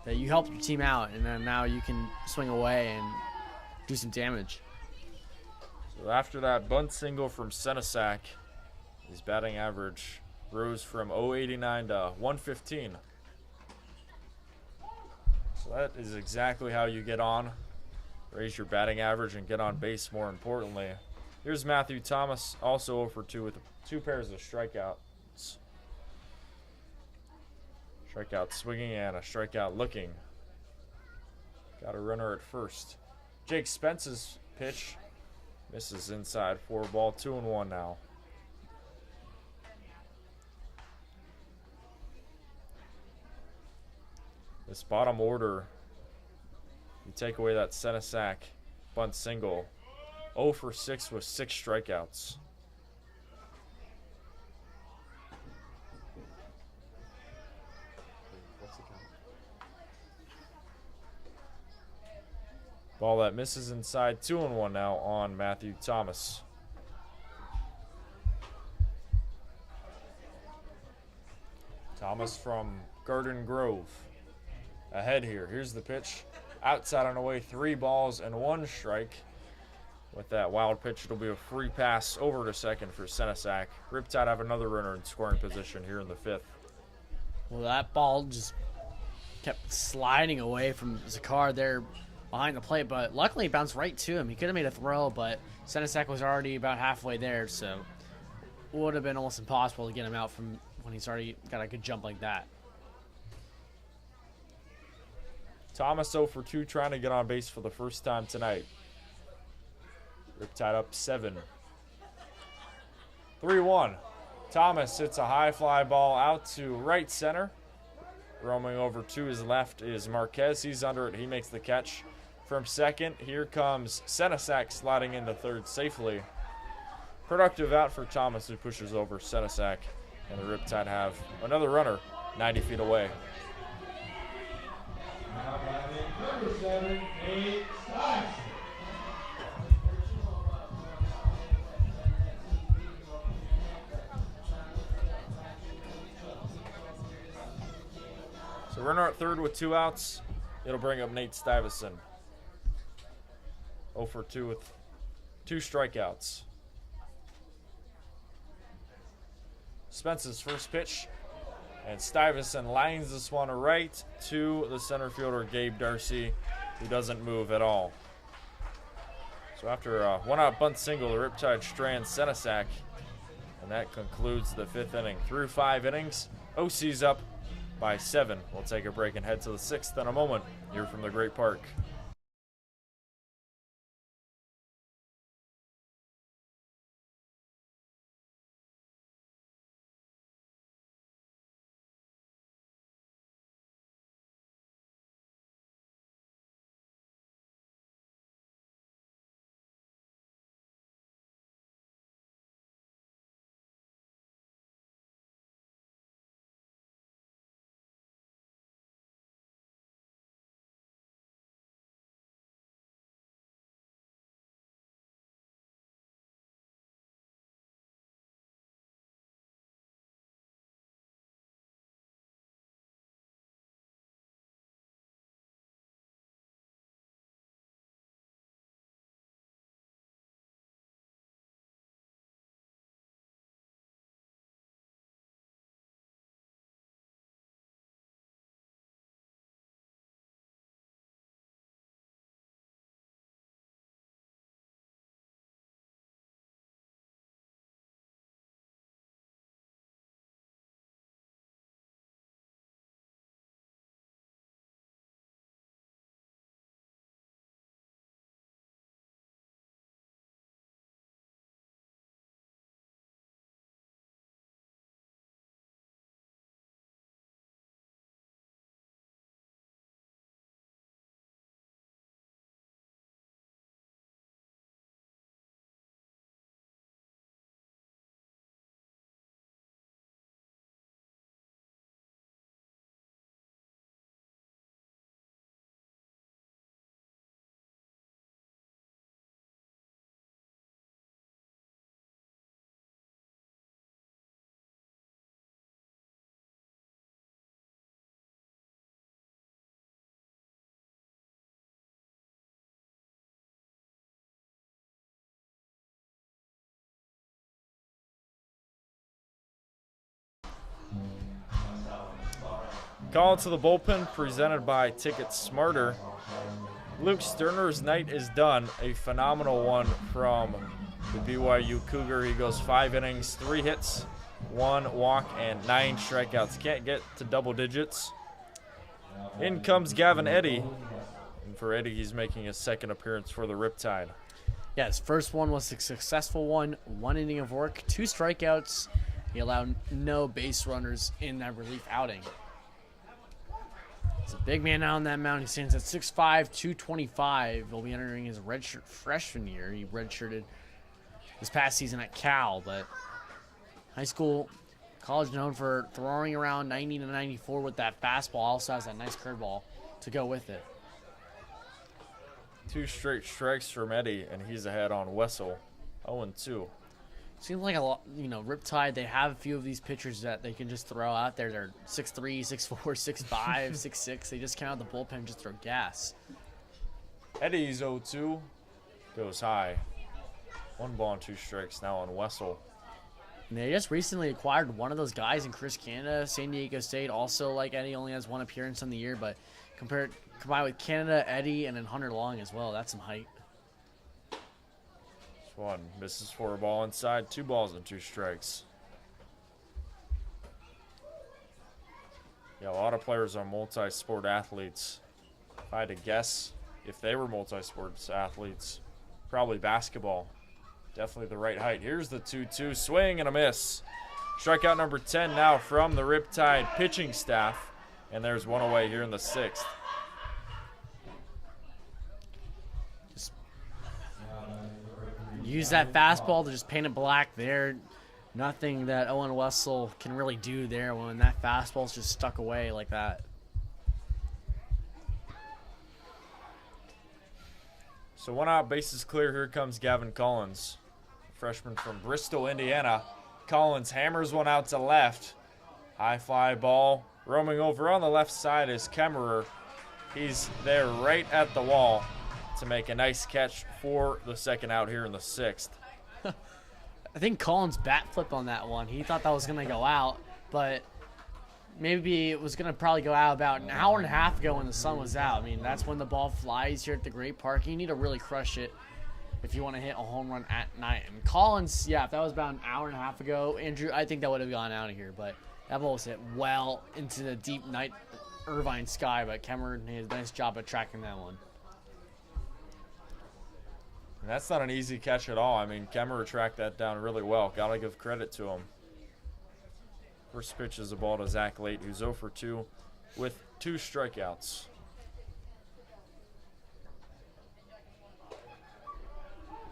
that you helped your team out, and then now you can swing away and do some damage. So after that bunt single from Senesak, his batting average rose from 089 to 115. So that is exactly how you get on. Raise your batting average and get on base, more importantly. Here's Matthew Thomas, also 0 for 2 with 2 pairs of strikeouts. Strikeout swinging and a strikeout looking. Got a runner at first. Jake Spence's pitch misses inside, 4-ball, 2-1 now. This bottom order, you take away that Senesak bunt single, 0 for 6 with 6 strikeouts. Ball that misses inside, 2-1 now on Matthew Thomas. Thomas from Garden Grove. Ahead here. Here's the pitch. Outside on the way, 3 balls and 1 strike. With that wild pitch, it'll be a free pass over to second for Senesak. Riptide have another runner in scoring position here in the 5th. Well, that ball just kept sliding away from Zakar there behind the plate, but luckily it bounced right to him. He could have made a throw, but Senesak was already about halfway there, so it would have been almost impossible to get him out from when he's already got a good jump like that. Thomas 0 for 2 trying to get on base for the first time tonight. Riptide up 7. 3-1. Thomas hits a high fly ball out to right center. Roaming over to his left is Marquez. He's under it. He makes the catch from second. Here comes Senesak sliding into third safely. Productive out for Thomas, who pushes over Senesak. And the Riptide have another runner 90 feet away. Now batting number 7, Nate Stein. So runner at third with 2 outs. It'll bring up Nate Stuyvesant. 0 for 2 with 2 strikeouts. Spence's first pitch. And Stuyvesant lines this one right to the center fielder, Gabe Darcy, who doesn't move at all. So after a 1-out bunt single, the Riptide strand Senesak. And that concludes the 5th inning. Through 5 innings, OC's up by 7. We'll take a break and head to the 6th in a moment here from the Great Park. Call to the bullpen presented by Ticket Smarter. Luke Sterner's night is done. A phenomenal one from the BYU Cougar. He goes 5 innings, 3 hits, 1 walk, and 9 strikeouts. Can't get to double digits. In comes Gavin Eddy. And for Eddy, he's making his second appearance for the Riptide. Yeah, his first one was a successful one. 1 inning of work, 2 strikeouts. He allowed no base runners in that relief outing. He's a big man out on that mound. He stands at 6'5", 225. He'll be entering his redshirt freshman year. He redshirted this past season at Cal, but high school, college known for throwing around 90 to 94 with that fastball. Also has that nice curveball to go with it. 2 straight strikes from Eddy, and he's ahead on Wessel, 0-2. Seems like a lot, Riptide, they have a few of these pitchers that they can just throw out there. They're 6'3", 6'4", 6'5", 6'6". They just come out the bullpen and just throw gas. Eddy's 0-2, goes high. 1 ball and 2 strikes now on Wessel. And they just recently acquired one of those guys in Chris Canada. San Diego State, also like Eddy, only has 1 appearance on the year, but combined with Canada, Eddy, and then Hunter Long as well. That's some height. 1 misses for a ball inside, 2 balls and 2 strikes. Yeah, a lot of players are multi-sport athletes. If I had to guess, if they were multi-sports athletes, probably basketball. Definitely the right height. Here's the 2-2 swing and a miss. Strikeout number 10 now from the Riptide pitching staff, and there's 1 away here in the 6th. Use that fastball to just paint it black there. Nothing that Owen Wessel can really do there when that fastball's just stuck away like that. So 1 out, bases clear. Here comes Gavin Collins, freshman from Bristol, Indiana. Collins hammers 1 out to left. High fly ball. Roaming over on the left side is Kemmerer. He's there right at the wall to make a nice catch for the 2nd out here in the 6th. I think Collins bat flip on that one. He thought that was going to go out, but maybe it was going to probably go out about an hour and a half ago when the sun was out. I mean, that's when the ball flies here at the Great Park. You need to really crush it if you want to hit a home run at night. And Collins, yeah, if that was about an hour and a half ago, Andrew, I think that would have gone out of here. But that ball was hit well into the deep night Irvine sky, but Kemmerer did a nice job of tracking that one. And that's not an easy catch at all. I mean, Kemmerer tracked that down really well. Got to give credit to him. First pitch is a ball to Zach Late, who's 0 for 2 with 2 strikeouts.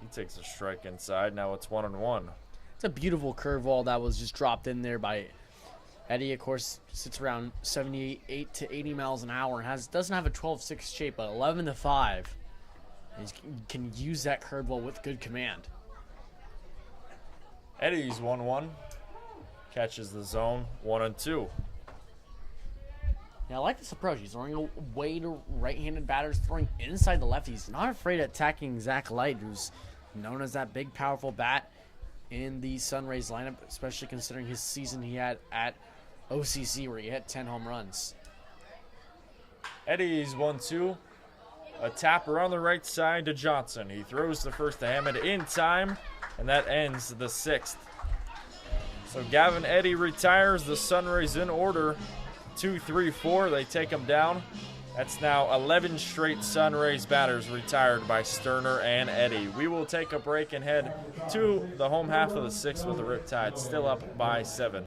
He takes a strike inside. Now it's 1-1. It's a beautiful curveball that was just dropped in there by Eddy. Of course, sits around 78 to 80 miles an hour and doesn't have a 12-6 shape, but 11-5. He can use that curveball with good command. Eddy's 1-1. Catches the zone, 1-2. Yeah, I like this approach. He's throwing away to right-handed batters, throwing inside the lefty. He's not afraid of attacking Zach Light, who's known as that big, powerful bat in the SunRays lineup, especially considering his season he had at OCC where he hit 10 home runs. Eddy's 1-2. A tap around the right side to Johnson. He throws the first to Hammond in time, and that ends the 6th. So Gavin Eddy retires. The SunRays in order. 2, 3, 4. They take him down. That's now 11 straight SunRays batters retired by Sterner and Eddy. We will take a break and head to the home half of the 6th with the Riptide still up by 7.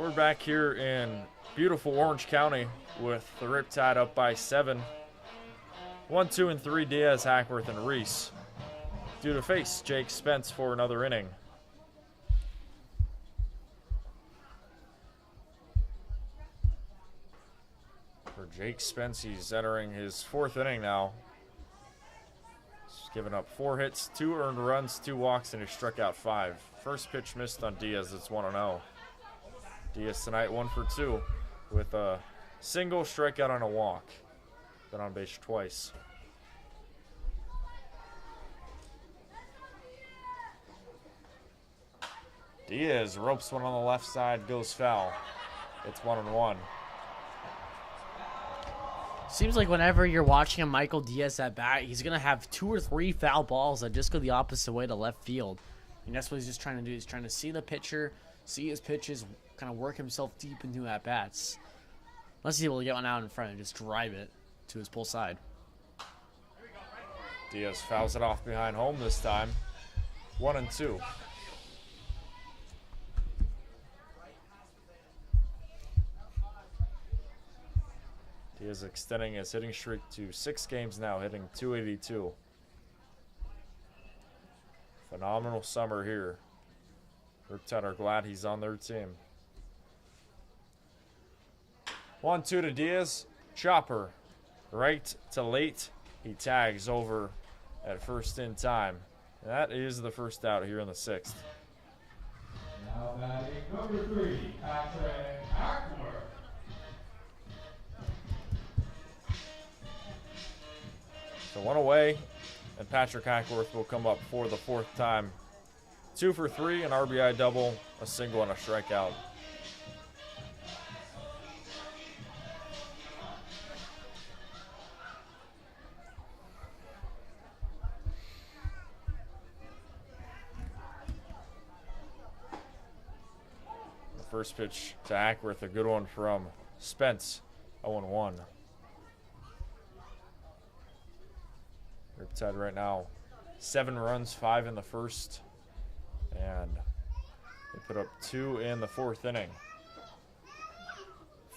We're back here in beautiful Orange County with the Riptide up by 7. 1, 2, and 3, Diaz, Hackworth, and Reese due to face Jake Spence for another inning. For Jake Spence, he's entering his 4th inning now. He's given up 4 hits, 2 earned runs, 2 walks, and he struck out 5. First pitch missed on Diaz. It's 1-0. Diaz tonight 1 for 2 with a single, strikeout, and a walk. Been on base twice. Diaz ropes one on the left side, goes foul. It's 1-1. Seems like whenever you're watching a Michael Diaz at bat, he's going to have 2 or 3 foul balls that just go the opposite way to left field. And that's what he's just trying to do. He's trying to see the pitcher, see his pitches, kind of work himself deep into at bats. Unless he's able to get one out in front and just drive it to his pull side. Diaz fouls it off behind home this time. 1-2. Diaz extending his hitting streak to 6 games now, hitting .282. Phenomenal summer here. Riptide are glad he's on their team. 1-2 to Diaz. Chopper. Right to late. He tags over at first in time. And that is the first out here in the 6th. Now batting number 3, Patrick Hackworth. So 1 away, and Patrick Hackworth will come up for the 4th time. 2 for 3, an RBI double, a single, and a strikeout. The first pitch to Hackworth, a good one from Spence, 0-1. Riptide right now, 7 runs, 5 in the first, and they put up 2 in the 4th inning.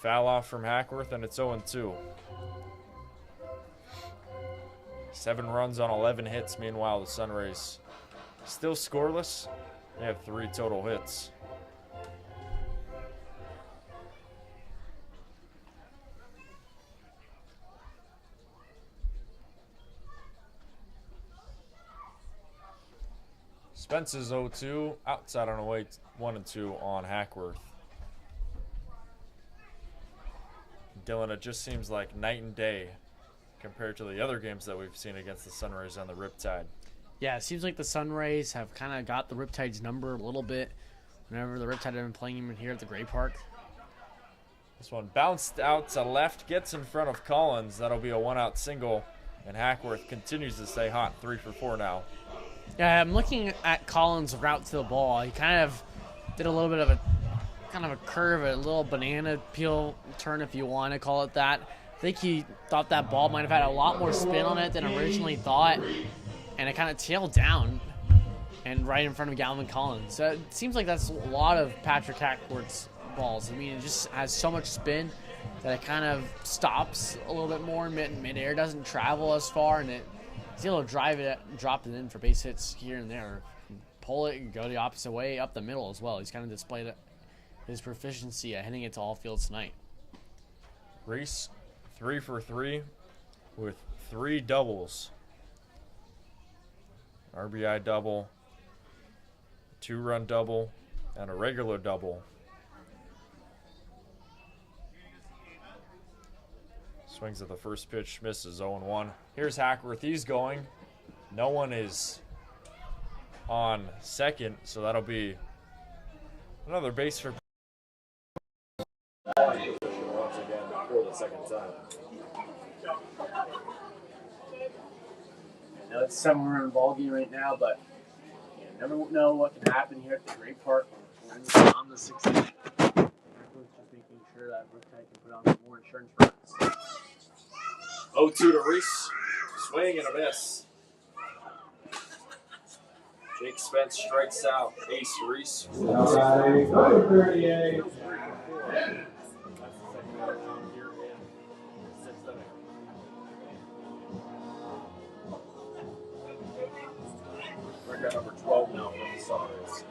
Foul off from Hackworth, and it's 0-2. 7 runs on 11 hits. Meanwhile, the SunRays still scoreless. They have 3 total hits. Spence is 0-2, outside on away 1-2 on Hackworth. Dylan, it just seems like night and day compared to the other games that we've seen against the SunRays and the Riptide. Yeah, it seems like the SunRays have kind of got the Riptide's number a little bit whenever the Riptide have been playing him here at the Gray Park. This one bounced out to left, gets in front of Collins. That'll be a 1-out single, and Hackworth continues to stay hot, 3 for 4 now. Yeah, I'm looking at Collins' route to the ball. He kind of did a little bit of a curve, a little banana peel turn, if you want to call it that. I think he thought that ball might have had a lot more spin on it than originally thought, and it kind of tailed down and right in front of Galvin Collins. So it seems like that's a lot of Patrick Hackworth's balls. I mean, it just has so much spin that it kind of stops a little bit more in midair, doesn't travel as far, and he's able to drive it, drop it in for base hits here and there, pull it and go the opposite way up the middle as well. He's kind of displayed his proficiency at hitting it to all fields tonight. Reese, 3 for 3 with 3 doubles. RBI double, 2-run double, and a regular double. Swings at the first pitch, misses 0-1. Here's Hackworth. He's going. No one is on second, so that'll be another base for once again for the second time. I know it's a 7-run ball game right now, but you never know what can happen here at the Great Park when we're on the 6th inning. Everyone's just making sure that Riptide can put on some more insurance runs. 0-2 to Reese. Swing and a miss. Jake Spence strikes out Ace Reese. Alright, number 38. Strikeout number 12 now for the SunRays.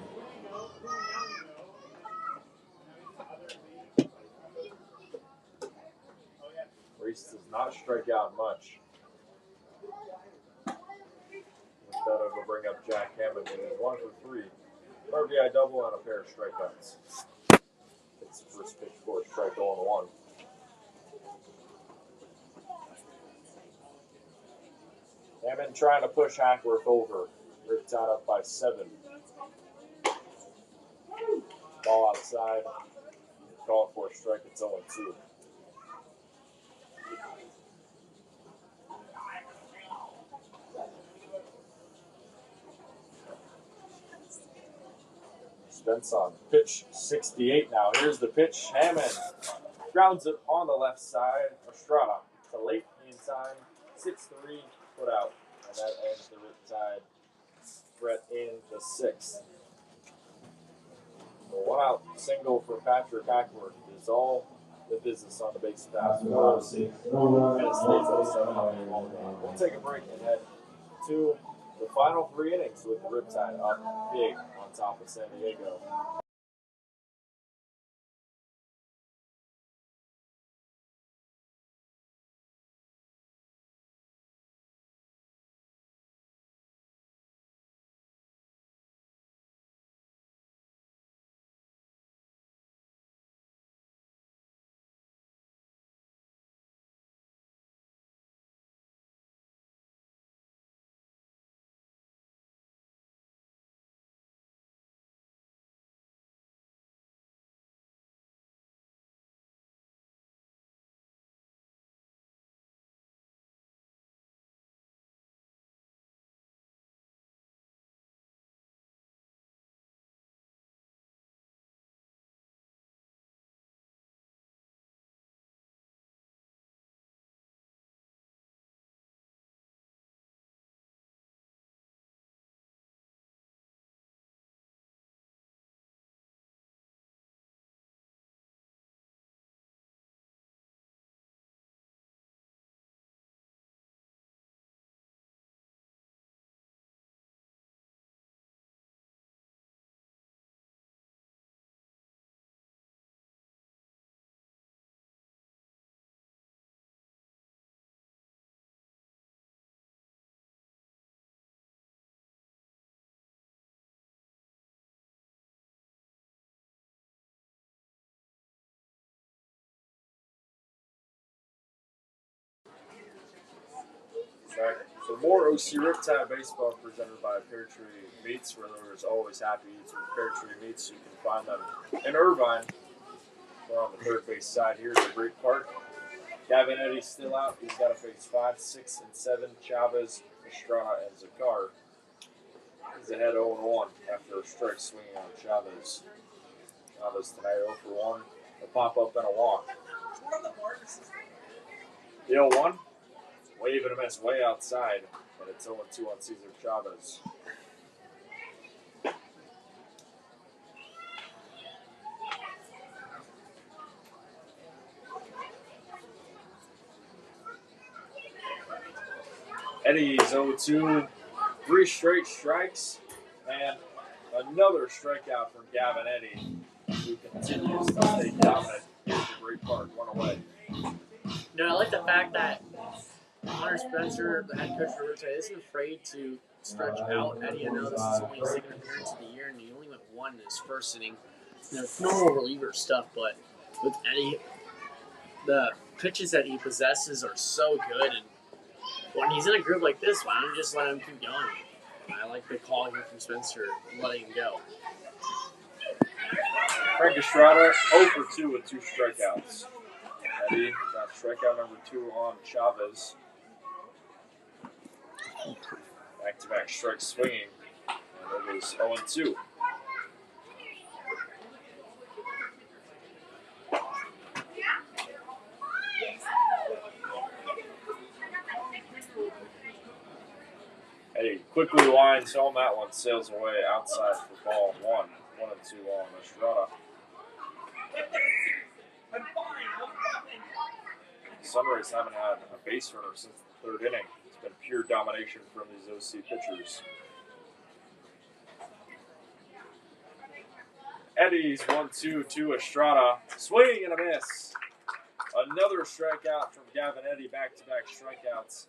Reese does not strike out much. Instead of will bring up Jack Hammond, who is 1 for 3. RBI double and a pair of strikeouts. It's the first pitch for a strike 0-1. Hammond trying to push Hackworth over. Riptide up by 7. Ball outside. Calling for a strike. It's 0-2. Spence on pitch 68 now. Here's the pitch. Hammond grounds it on the left side. Estrada to late in time. 6-3 put out. And that ends the Riptide threat in the 6th. The 1-out single for Patrick Hackworth is all the business on the base pass. We'll take a break and head to the final 3 innings with the Riptide up big on top of San Diego. So more OC Riptide baseball presented by Pear Tree Meats, where there's always happy eats with Pear Tree Meats. You can find them in Irvine. We're on the third base side here at the Great Park. Gavin Eddy's still out. He's got to face 5, 6, and 7. Chavez, Estrada, and Zakar. He's ahead 0-1 after a strike swinging on Chavez. Chavez tonight 0 for 1. A pop-up and a walk. The 0-1. Wave and a miss way outside, and it's 0-2 on Cesar Chavez. Eddie's 0-2, 3 straight strikes, and another strikeout from Gavin Eddy, who continues to stay dominant in the Great Park, 1 away. No, I like the fact that Hunter Spencer, the head coach for Riptide, isn't afraid to stretch out Eddie. I know this is only his second appearance of the year, and he only went 1 in his first inning. You know, it's normal reliever stuff, but with Eddie, the pitches that he possesses are so good, and when he's in a group like this, why don't you just let him keep going? I like the call here from Spencer, letting him go. Frank Estrada 0 for 2 with 2 strikeouts. Eddie got strikeout number 2 on Chavez. Back-to-back strike swinging, and it was 0-2. Eddie quickly lines home. That one sails away outside for ball 1. 1 and 2 on Estrada. SunRays haven't had a base runner since the 3rd inning. It's been pure domination from these OC pitchers. Eddie's 1-2 to Estrada. Swing and a miss. Another strikeout from Gavin Eddy. Back-to-back strikeouts.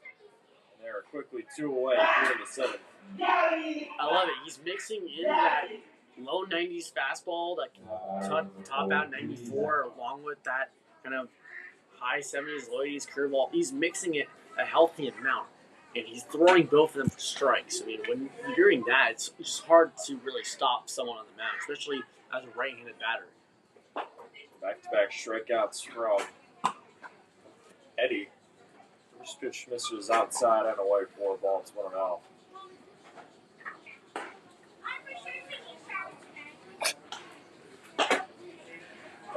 And they're quickly 2 away. 3 to 7. I love it. He's mixing in that low 90s fastball that can top out 94 along with that kind of high 70s, low 80s curveball. He's mixing it a healthy amount, and he's throwing both of them for strikes. I mean, when you're doing that, it's just hard to really stop someone on the mound, especially as a right-handed batter. Back-to-back strikeouts from Eddie. First pitch misses outside and away for balls 1-0.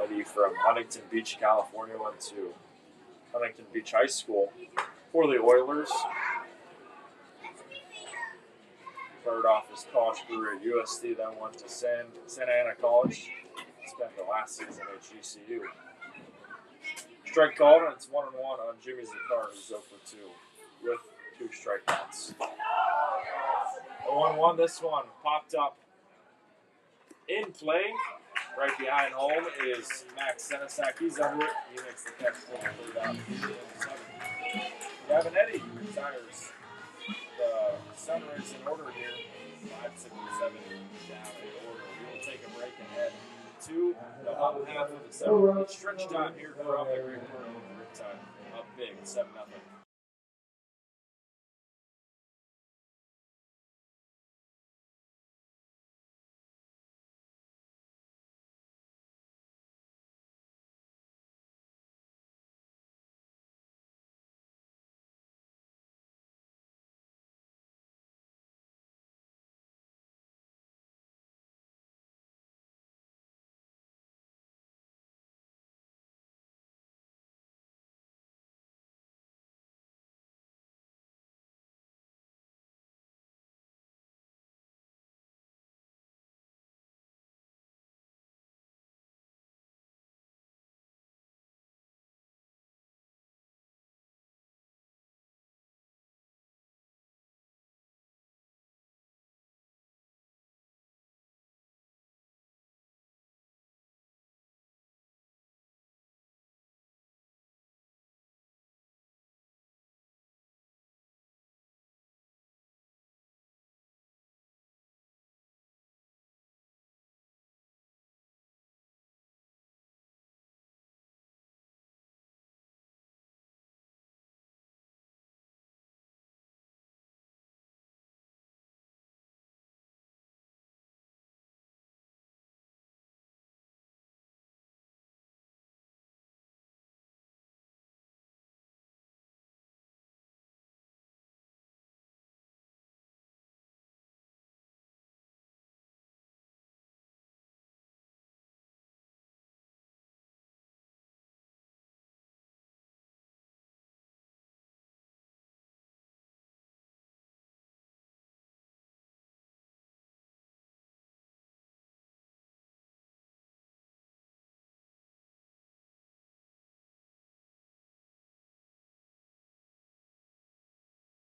Eddie from Huntington Beach, California, went to Huntington Beach High School for the Oilers. Started off his college career at USD, then went to Santa Ana College. Spent the last season at GCU. Strike called, and it's 1-1 on Jimmy Zakar, who's 0 for 2 with 2 strikeouts. The 1-1, this one popped up in play. Right behind home is Max Senesac. He's under it. He makes the catch for the 3rd out. Gavin Eddy retires. The SunRays in order here. 5, 6, and 7 down in order. We will take a break and head to the bottom half of the 7th. Stretch time here from the Great Riptide. Up big, 7-0.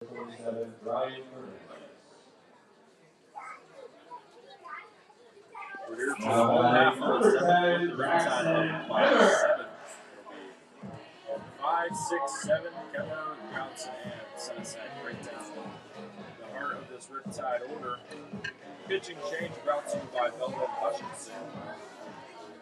We're here for the whole half of the 7th with the Riptide up by 7. It'll be 5, 6, 7. Keller, Johnson, and Senesac right down the heart of this Riptide order. Pitching change brought to you by Belden Hutchinson.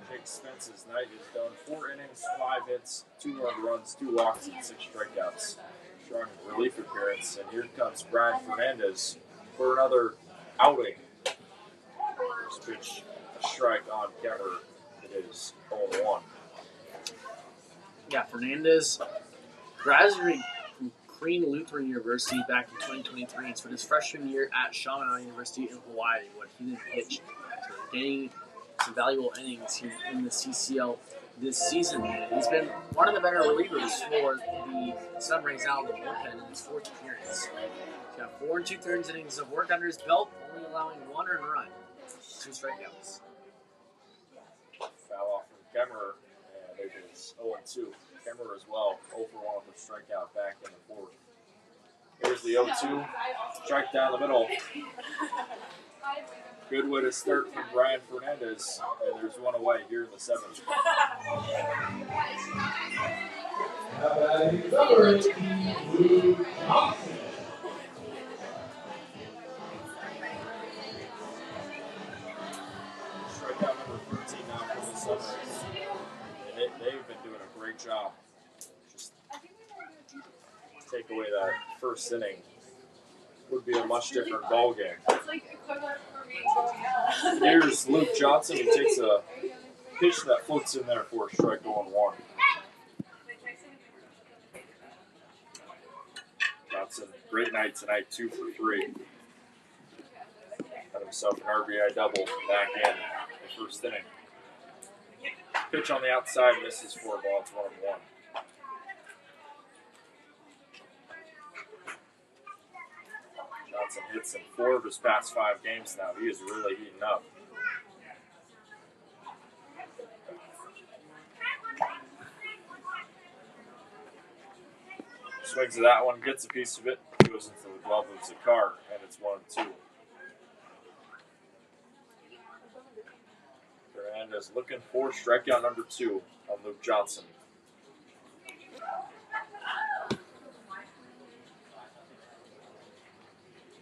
Jake Spence's night is done. 4 innings, 5 hits, 2 earned runs, 2 walks, and 6 strikeouts. Strong relief appearance, and here comes Brian Fernandez for another outing. First pitch, a strike on Kemmer. It is 0-1. Yeah, Fernandez graduated from Korean Lutheran University back in 2023 and spent his freshman year at Chaminade University in Hawaii, where he then pitched. So gaining some valuable innings in the CCL this season. He's been one of the better relievers for the SunRays out of the bullpen in his 4th appearance. He's got 4 2/3 innings of work under his belt, only allowing 1 earned run, 2 strikeouts. Foul off from Kemmerer, and it is 0-2. Kemmerer as well, 0-for-1 with a strikeout back in the 4th. Here's the 0-2, strike down the middle. Good way to start from Brian Fernandez, and there's one away here in the 7th. Now batting third, Luke Johnson. Strikeout number 13 now for the SunRays. And they've been doing a great job. Just take away that first inning. Would be a much different ball game. Here's Luke Johnson. He takes a pitch that floats in there for a strike 0-1. Johnson, great night tonight, 2 for 3. Had himself an RBI double back in the first inning. Pitch on the outside, misses for a ball. It's 1-1. Johnson hits in 4 of his past 5 games now. He is really heating up. Swings at that one, gets a piece of it, goes into the glove of Zakar, and it's 1-2. Fernandez looking for strikeout number 2 on Luke Johnson.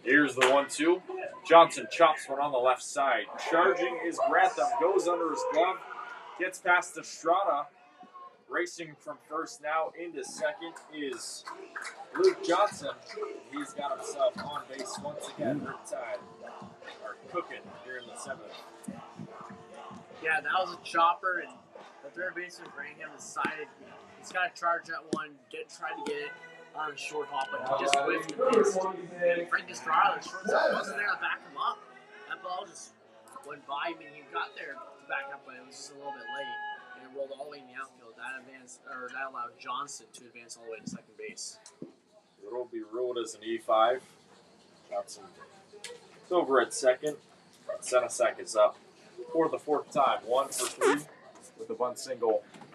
Here's the 1-2. Johnson chops one on the left side. Charging is Grantham, goes under his glove, gets past Estrada. Racing from first now into second is Luke Johnson. He's got himself on base once again. Riptide are cooking here in the 7th. Yeah, that was a chopper, and the third baseman Pregame decided he's got to charge that one, try to get it on a short hop, but he just whiffed and missed. And Frank Estrada, the shortstop, wasn't there to back him up. That ball just went by him, and he got there to back up, but it was just a little bit late. And it rolled all the way in the outfield. That allowed Johnson to advance all the way to second base. It will be ruled as an E5. Johnson is over at second. Senasak is up for the 4th time. 1 for 3 with a bunt single